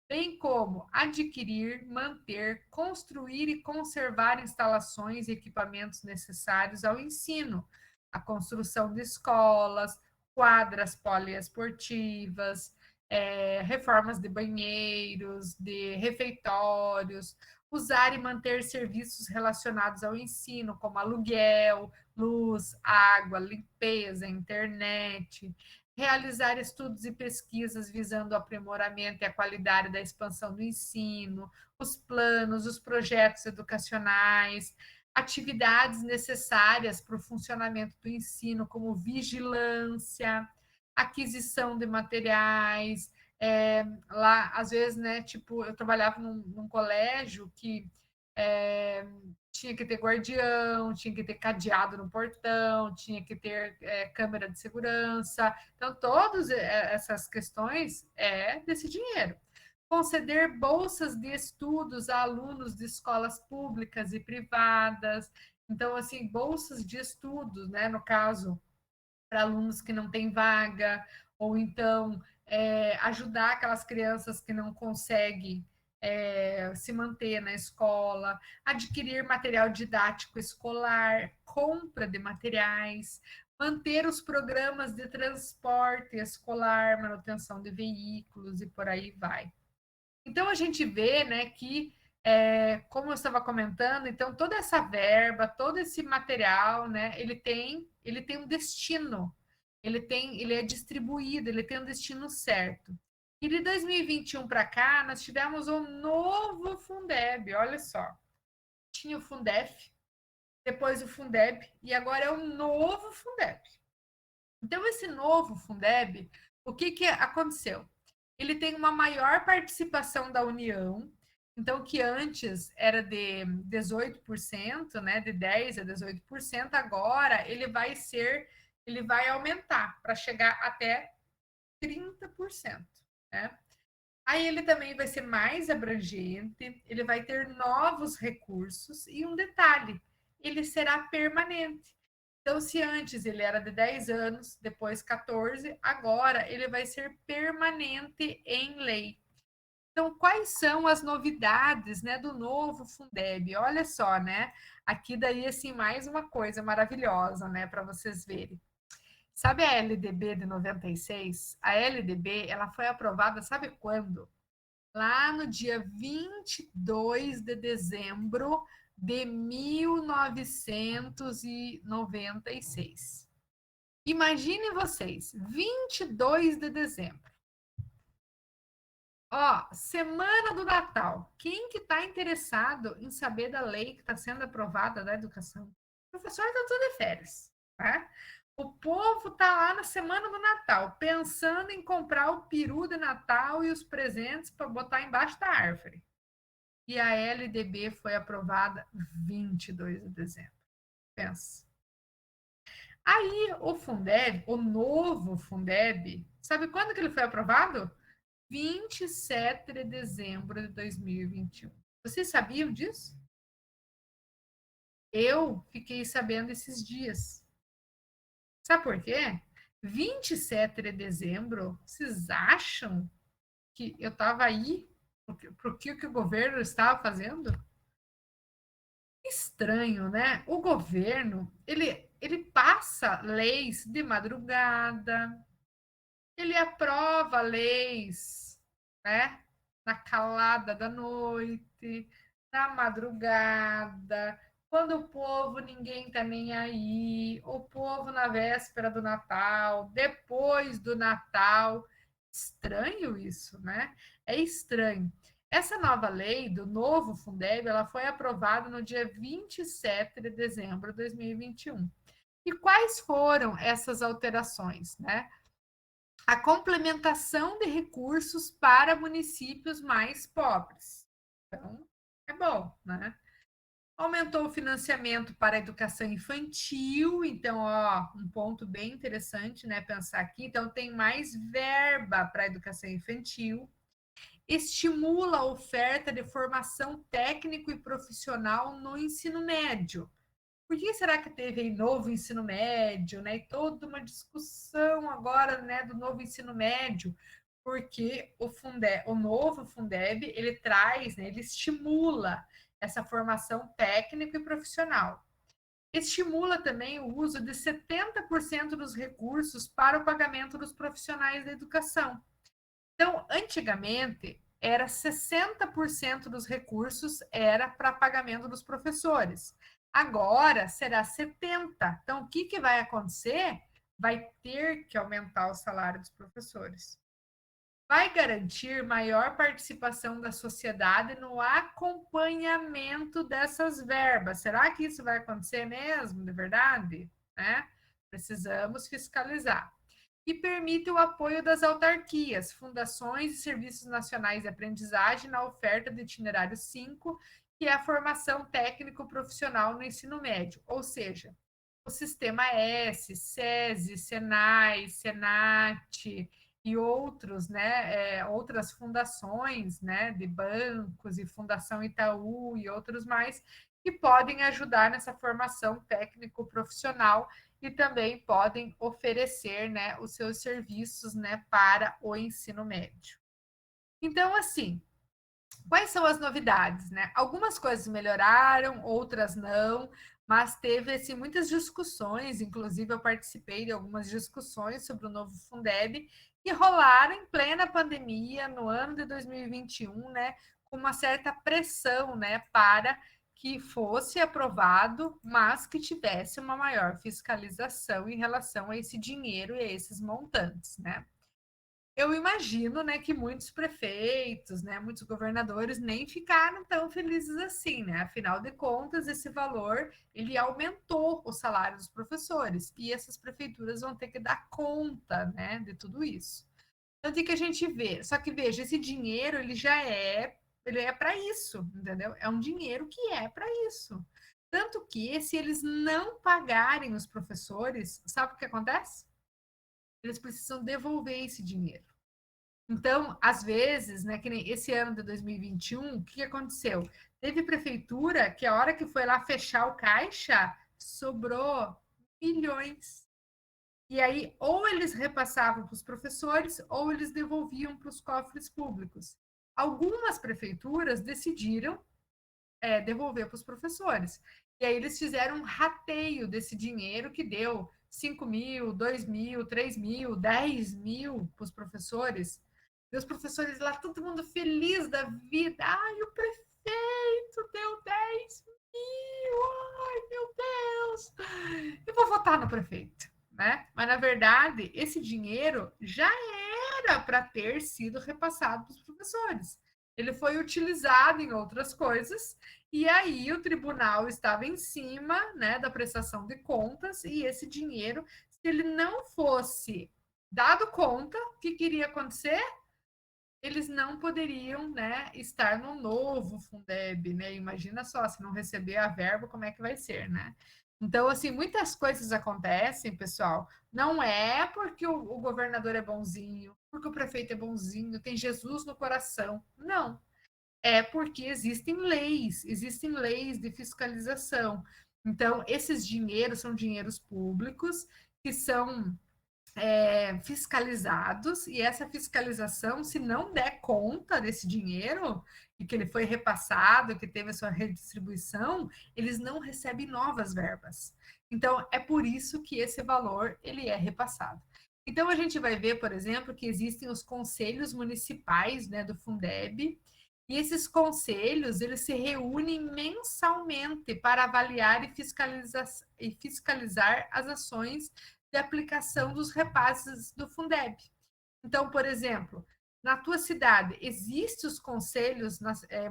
bem como adquirir, manter, construir e conservar instalações e equipamentos necessários ao ensino, a construção de escolas, quadras poliesportivas, reformas de banheiros, de refeitórios, usar e manter serviços relacionados ao ensino, como aluguel, luz, água, limpeza, internet, realizar estudos e pesquisas visando o aprimoramento e a qualidade da expansão do ensino, os planos, os projetos educacionais, atividades necessárias para o funcionamento do ensino, como vigilância, aquisição de materiais. Lá, às vezes, né, tipo, eu trabalhava num colégio que tinha que ter guardião, tinha que ter cadeado no portão, tinha que ter câmera de segurança. Então, todas essas questões é desse dinheiro. Conceder bolsas de estudos a alunos de escolas públicas e privadas. Então, assim, bolsas de estudos, né? No caso, para alunos que não têm vaga, ou então ajudar aquelas crianças que não conseguem se manter na escola, adquirir material didático escolar, compra de materiais, manter os programas de transporte escolar, manutenção de veículos e por aí vai. Então a gente vê, né, que como eu estava comentando, então toda essa verba, todo esse material, né, ele tem um destino, ele é distribuído, ele tem um destino certo. E de 2021 para cá, nós tivemos um novo Fundeb, olha só. Tinha o Fundef, depois o Fundeb, e agora é um novo Fundeb. Então, esse novo Fundeb, o que aconteceu? Ele tem uma maior participação da União, então, que antes era de 18%, né, de 10% a 18%, agora ele vai aumentar para chegar até 30%, né? Aí ele também vai ser mais abrangente, ele vai ter novos recursos e um detalhe, ele será permanente. Então, se antes ele era de 10 anos, depois 14, agora ele vai ser permanente em lei. Então, quais são as novidades, né, do novo Fundeb? Olha só, né? Aqui daí assim mais uma coisa maravilhosa, né, para vocês verem. Sabe a LDB de 96? A LDB, ela foi aprovada, sabe quando? Lá no dia 22 de dezembro de 1996. Imaginem vocês, 22 de dezembro. Ó, semana do Natal. Quem que está interessado em saber da lei que está sendo aprovada da educação? O professor está tudo de férias, tá? O povo está lá na semana do Natal, pensando em comprar o peru de Natal e os presentes para botar embaixo da árvore. E a LDB foi aprovada 22 de dezembro. Pensa. Aí o Fundeb, o novo Fundeb, sabe quando que ele foi aprovado? 27 de dezembro de 2021. Vocês sabiam disso? Eu fiquei sabendo esses dias. Sabe por quê? 27 de dezembro, vocês acham que eu estava aí para o que o governo estava fazendo? Estranho, né? O governo, ele passa leis de madrugada, ele aprova leis, né? Na calada da noite, na madrugada, quando o povo ninguém tá nem aí, o povo na véspera do Natal, depois do Natal. Estranho isso, né? É estranho. Essa nova lei do novo Fundeb, ela foi aprovada no dia 27 de dezembro de 2021. E quais foram essas alterações, né? A complementação de recursos para municípios mais pobres. Então, é bom, né? Aumentou o financiamento para a educação infantil, então, ó, um ponto bem interessante, né? Pensar aqui. Então, tem mais verba para a educação infantil. Estimula a oferta de formação técnico e profissional no ensino médio. Por que será que teve aí novo ensino médio, né? E toda uma discussão agora, né, do novo ensino médio, porque o novo Fundeb, ele traz, né, ele estimula essa formação técnica e profissional. Estimula também o uso de 70% dos recursos para o pagamento dos profissionais da educação. Então, antigamente, era 60% dos recursos era para pagamento dos professores. Agora será 70%. Então, o que vai acontecer? Vai ter que aumentar o salário dos professores. Vai garantir maior participação da sociedade no acompanhamento dessas verbas. Será que isso vai acontecer mesmo, de verdade? Né? Precisamos fiscalizar e permite o apoio das autarquias, fundações e serviços nacionais de aprendizagem na oferta do itinerário 5, que é a formação técnico-profissional no ensino médio, ou seja, o Sistema S, SESI, SENAI, SENAT e outros, né, outras fundações, né, de bancos e Fundação Itaú e outros mais, que podem ajudar nessa formação técnico-profissional e também podem oferecer, né, os seus serviços, né, para o ensino médio. Então, assim, quais são as novidades, né? Algumas coisas melhoraram, outras não, mas teve assim, muitas discussões, inclusive eu participei de algumas discussões sobre o novo Fundeb, que rolaram em plena pandemia, no ano de 2021, né, com uma certa pressão, né, para que fosse aprovado, mas que tivesse uma maior fiscalização em relação a esse dinheiro e a esses montantes, né? Eu imagino, né, que muitos prefeitos, né, muitos governadores nem ficaram tão felizes assim, né? Afinal de contas, esse valor ele aumentou o salário dos professores e essas prefeituras vão ter que dar conta, né, de tudo isso. Então tem que a gente ver. Só que veja, esse dinheiro ele é para isso, entendeu? É um dinheiro que é para isso. Tanto que se eles não pagarem os professores, sabe o que acontece? Eles precisam devolver esse dinheiro. Então, às vezes, né, que nem esse ano de 2021, o que aconteceu? Teve prefeitura que a hora que foi lá fechar o caixa, sobrou milhões. E aí, ou eles repassavam para os professores, ou eles devolviam para os cofres públicos. Algumas prefeituras decidiram devolver para os professores. E aí eles fizeram um rateio desse dinheiro que deu 5 mil, 2 mil, 3 mil, 10 mil para os professores. E os professores lá, todo mundo feliz da vida. Ai, o prefeito deu 10 mil, ai, meu Deus. Eu vou votar no prefeito, né? Mas, na verdade, esse dinheiro já era para ter sido repassado para os professores. Ele foi utilizado em outras coisas, e aí o tribunal estava em cima, né, da prestação de contas, e esse dinheiro, se ele não fosse dado conta, o que iria acontecer? Eles não poderiam, né, estar no novo Fundeb, né? Imagina só, se não receber a verba, como é que vai ser, né? Então, assim, muitas coisas acontecem, pessoal. Não é porque o governador é bonzinho, porque o prefeito é bonzinho, tem Jesus no coração. Não. É porque existem leis de fiscalização. Então, esses dinheiros são dinheiros públicos que são fiscalizados, e essa fiscalização, se não der conta desse dinheiro, e que ele foi repassado, que teve a sua redistribuição, eles não recebem novas verbas. Então, é por isso que esse valor ele é repassado. Então, a gente vai ver, por exemplo, que existem os conselhos municipais, né, do Fundeb, e esses conselhos, eles se reúnem mensalmente para avaliar e fiscalizar as ações de aplicação dos repasses do Fundeb. Então, por exemplo, na tua cidade, existem os conselhos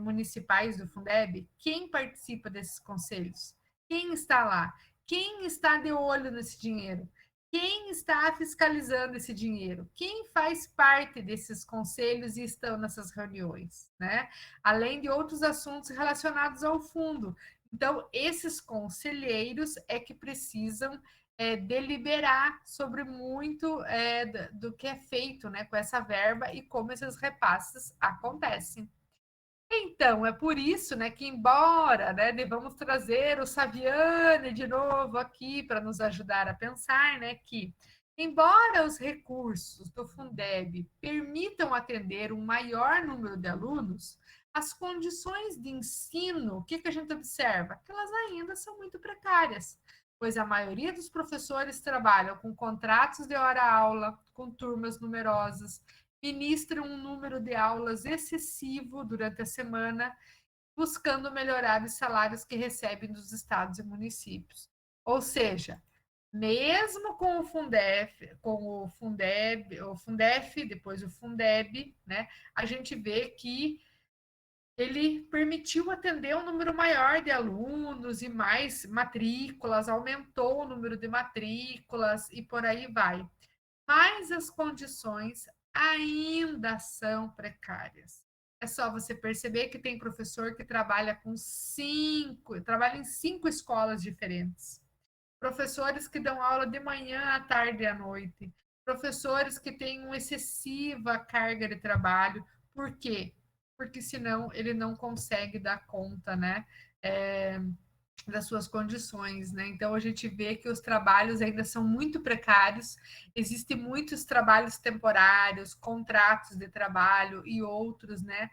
municipais do Fundeb? Quem participa desses conselhos? Quem está lá? Quem está de olho nesse dinheiro? Quem está fiscalizando esse dinheiro? Quem faz parte desses conselhos e estão nessas reuniões, né? Além de outros assuntos relacionados ao fundo. Então, esses conselheiros é que precisam deliberar sobre muito do que é feito, né, com essa verba e como esses repasses acontecem. Então, é por isso, né, que embora, né, devamos trazer o Saviane de novo aqui para nos ajudar a pensar, né, que embora os recursos do Fundeb permitam atender um maior número de alunos, as condições de ensino, o que a gente observa? Que elas ainda são muito precárias, pois a maioria dos professores trabalham com contratos de hora-aula, com turmas numerosas, ministram um número de aulas excessivo durante a semana, buscando melhorar os salários que recebem dos estados e municípios. Ou seja, mesmo com o Fundef, depois o Fundeb, né, a gente vê que ele permitiu atender um número maior de alunos e mais matrículas, aumentou o número de matrículas e por aí vai, mas as condições ainda são precárias. É só você perceber que tem professor que trabalha em 5 escolas diferentes. Professores que dão aula de manhã, à tarde e à noite. Professores que têm uma excessiva carga de trabalho. Por quê? Porque senão ele não consegue dar conta, né? É, das suas condições, né? Então a gente vê que os trabalhos ainda são muito precários, existem muitos trabalhos temporários, contratos de trabalho e outros, né?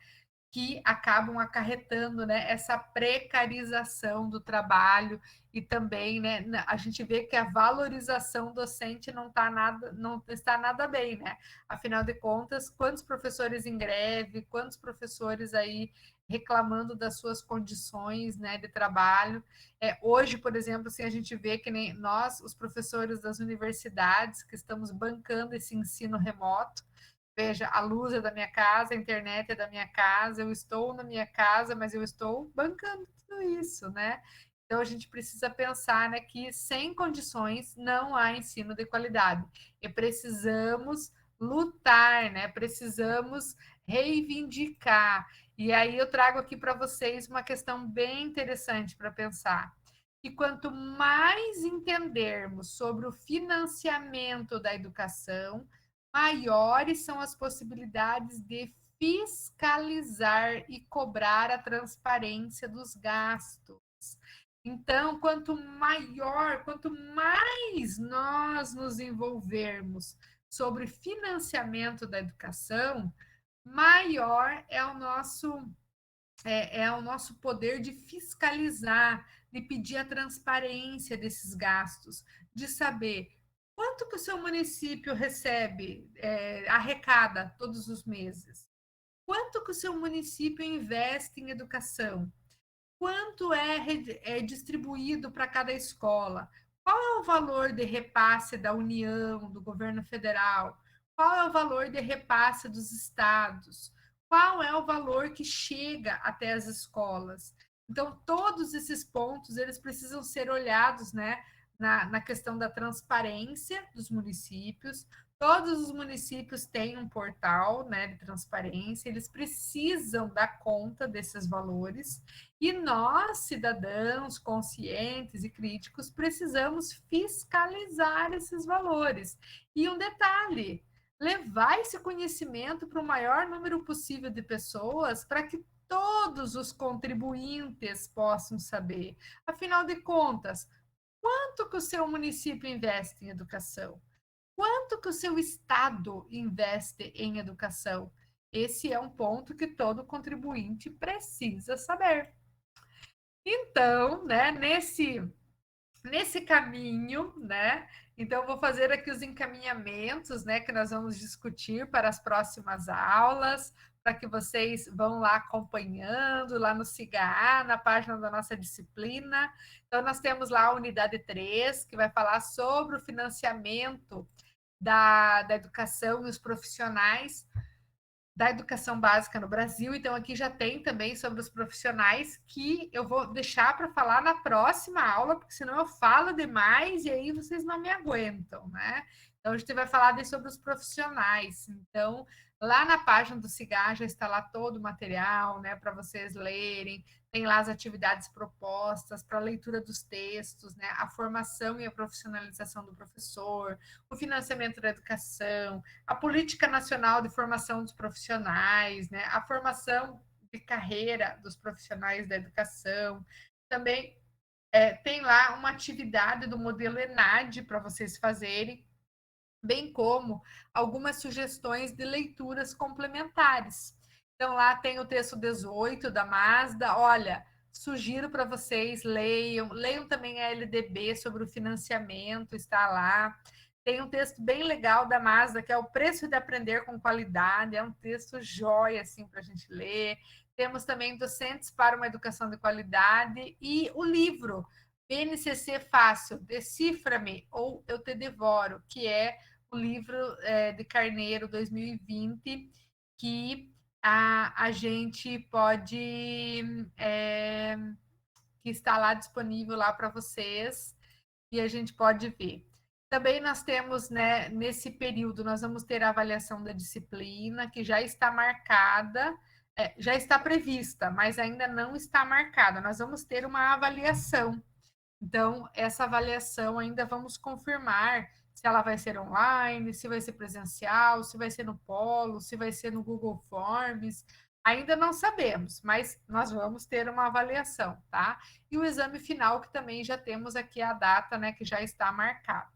Que acabam acarretando, né, essa precarização do trabalho e também, né, a gente vê que a valorização docente não está nada bem, né? Afinal de contas, quantos professores em greve, quantos professores aí reclamando das suas condições, né, de trabalho. Hoje, por exemplo, assim, a gente vê que nem nós, os professores das universidades, que estamos bancando esse ensino remoto. Veja, a luz é da minha casa, a internet é da minha casa, eu estou na minha casa, mas eu estou bancando tudo isso, né? Então a gente precisa pensar, né, que sem condições não há ensino de qualidade. E precisamos lutar, né? Precisamos reivindicar. E aí eu trago aqui para vocês uma questão bem interessante para pensar. Que quanto mais entendermos sobre o financiamento da educação, maiores são as possibilidades de fiscalizar e cobrar a transparência dos gastos. Então, quanto mais nós nos envolvermos sobre financiamento da educação, maior é o nosso poder de fiscalizar, de pedir a transparência desses gastos, de saber quanto que o seu município recebe, arrecada todos os meses, quanto que o seu município investe em educação, quanto é distribuído para cada escola, qual é o valor de repasse da União, do governo federal, qual é o valor de repasse dos estados, qual é o valor que chega até as escolas. Então, todos esses pontos, eles precisam ser olhados, né, na questão da transparência dos municípios. Todos os municípios têm um portal, né, de transparência, eles precisam dar conta desses valores, e nós, cidadãos conscientes e críticos, precisamos fiscalizar esses valores. E um detalhe, levar esse conhecimento para o maior número possível de pessoas, para que todos os contribuintes possam saber. Afinal de contas, quanto que o seu município investe em educação? Quanto que o seu estado investe em educação? Esse é um ponto que todo contribuinte precisa saber. Então, né, nesse caminho, né? Então, vou fazer aqui os encaminhamentos, né, que nós vamos discutir para as próximas aulas, para que vocês vão lá acompanhando, lá no SIGA, na página da nossa disciplina. Então, nós temos lá a unidade 3, que vai falar sobre o financiamento da educação e os profissionais da educação básica no Brasil. Então, aqui já tem também sobre os profissionais, que eu vou deixar para falar na próxima aula, porque senão eu falo demais e aí vocês não me aguentam, né? Então, a gente vai falar sobre os profissionais. Então, lá na página do SIGA já está lá todo o material, né, para vocês lerem. Tem lá as atividades propostas para a leitura dos textos, né, a formação e a profissionalização do professor, o financiamento da educação, a política nacional de formação dos profissionais, né, a formação de carreira dos profissionais da educação. Também tem lá uma atividade do modelo ENAD para vocês fazerem, bem como algumas sugestões de leituras complementares. Então, lá tem o texto 18 da Mazda. Olha, sugiro para vocês leiam também a LDB sobre o financiamento, está lá. Tem um texto bem legal da Mazda, que é o Preço de Aprender com Qualidade, é um texto jóia, assim, para a gente ler. Temos também Docentes para uma Educação de Qualidade e o livro BNCC Fácil, Decifra-me ou Eu Te Devoro, que é o livro de Carneiro 2020, que a gente pode, que está lá disponível lá para vocês, e a gente pode ver. Também nós temos, né, nesse período, nós vamos ter a avaliação da disciplina, que já está marcada, já está prevista, mas ainda não está marcada. Nós vamos ter uma avaliação. Então, essa avaliação ainda vamos confirmar se ela vai ser online, se vai ser presencial, se vai ser no Polo, se vai ser no Google Forms. Ainda não sabemos, mas nós vamos ter uma avaliação, tá? E o exame final, que também já temos aqui a data, né, que já está marcado.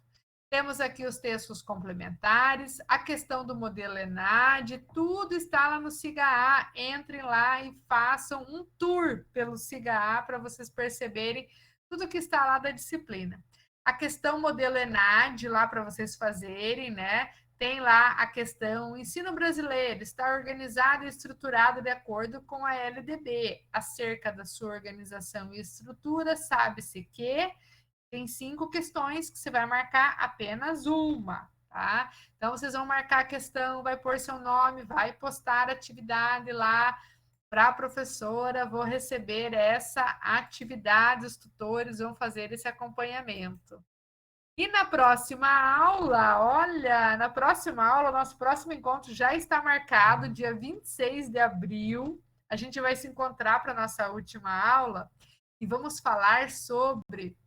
Temos aqui os textos complementares, a questão do modelo ENAD, tudo está lá no SIGA. Entrem lá e façam um tour pelo SIGA para vocês perceberem tudo que está lá da disciplina. A questão modelo ENAD lá para vocês fazerem, né? Tem lá a questão, o ensino brasileiro está organizado e estruturado de acordo com a LDB. Acerca da sua organização e estrutura, sabe-se que tem 5 questões que você vai marcar apenas uma, tá? Então, vocês vão marcar a questão, vai pôr seu nome, vai postar a atividade lá para a professora, vou receber essa atividade, os tutores vão fazer esse acompanhamento. E na próxima aula, olha, na próxima aula, nosso próximo encontro já está marcado, dia 26 de abril. A gente vai se encontrar para a nossa última aula e vamos falar sobre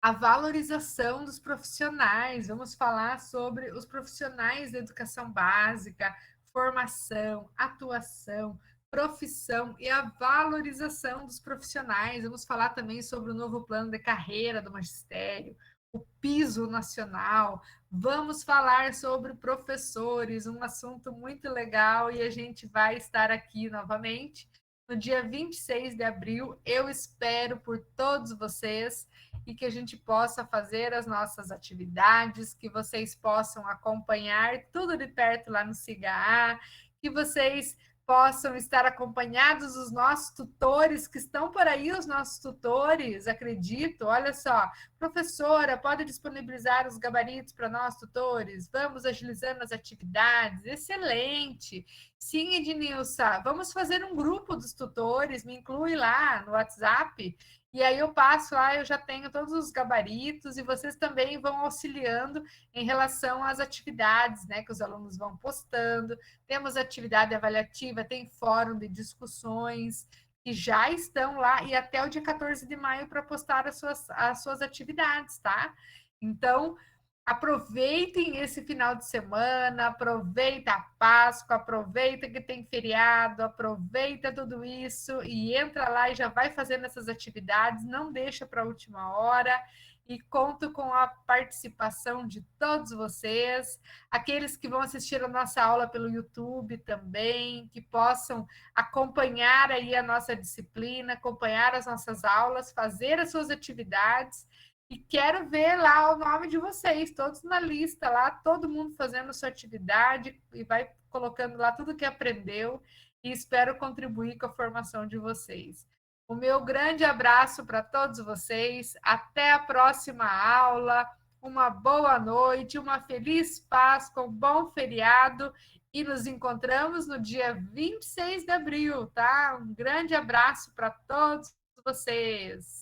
a valorização dos profissionais, vamos falar sobre os profissionais da educação básica, formação, atuação, profissão e a valorização dos profissionais. Vamos falar também sobre o novo plano de carreira do magistério, o piso nacional. Vamos falar sobre professores, um assunto muito legal, e a gente vai estar aqui novamente no dia 26 de abril. Eu espero por todos vocês e que a gente possa fazer as nossas atividades, que vocês possam acompanhar tudo de perto lá no SIGA, que vocês possam estar acompanhados dos nossos tutores, que estão por aí, os nossos tutores, acredito. Olha só, professora, pode disponibilizar os gabaritos para nós, tutores? Vamos agilizando as atividades. Excelente. Sim, Ednilson, vamos fazer um grupo dos tutores, me inclui lá no WhatsApp. E aí eu passo lá, eu já tenho todos os gabaritos e vocês também vão auxiliando em relação às atividades, né, que os alunos vão postando. Temos atividade avaliativa, tem fórum de discussões que já estão lá e até o dia 14 de maio para postar as suas atividades, tá? Então, aproveitem esse final de semana, aproveita a Páscoa, aproveita que tem feriado, aproveita tudo isso e entra lá e já vai fazendo essas atividades, não deixa para a última hora e conto com a participação de todos vocês, aqueles que vão assistir a nossa aula pelo YouTube também, que possam acompanhar aí a nossa disciplina, acompanhar as nossas aulas, fazer as suas atividades. E quero ver lá o nome de vocês, todos na lista lá, todo mundo fazendo sua atividade e vai colocando lá tudo que aprendeu e espero contribuir com a formação de vocês. O meu grande abraço para todos vocês, até a próxima aula, uma boa noite, uma feliz Páscoa, um bom feriado e nos encontramos no dia 26 de abril, tá? Um grande abraço para todos vocês.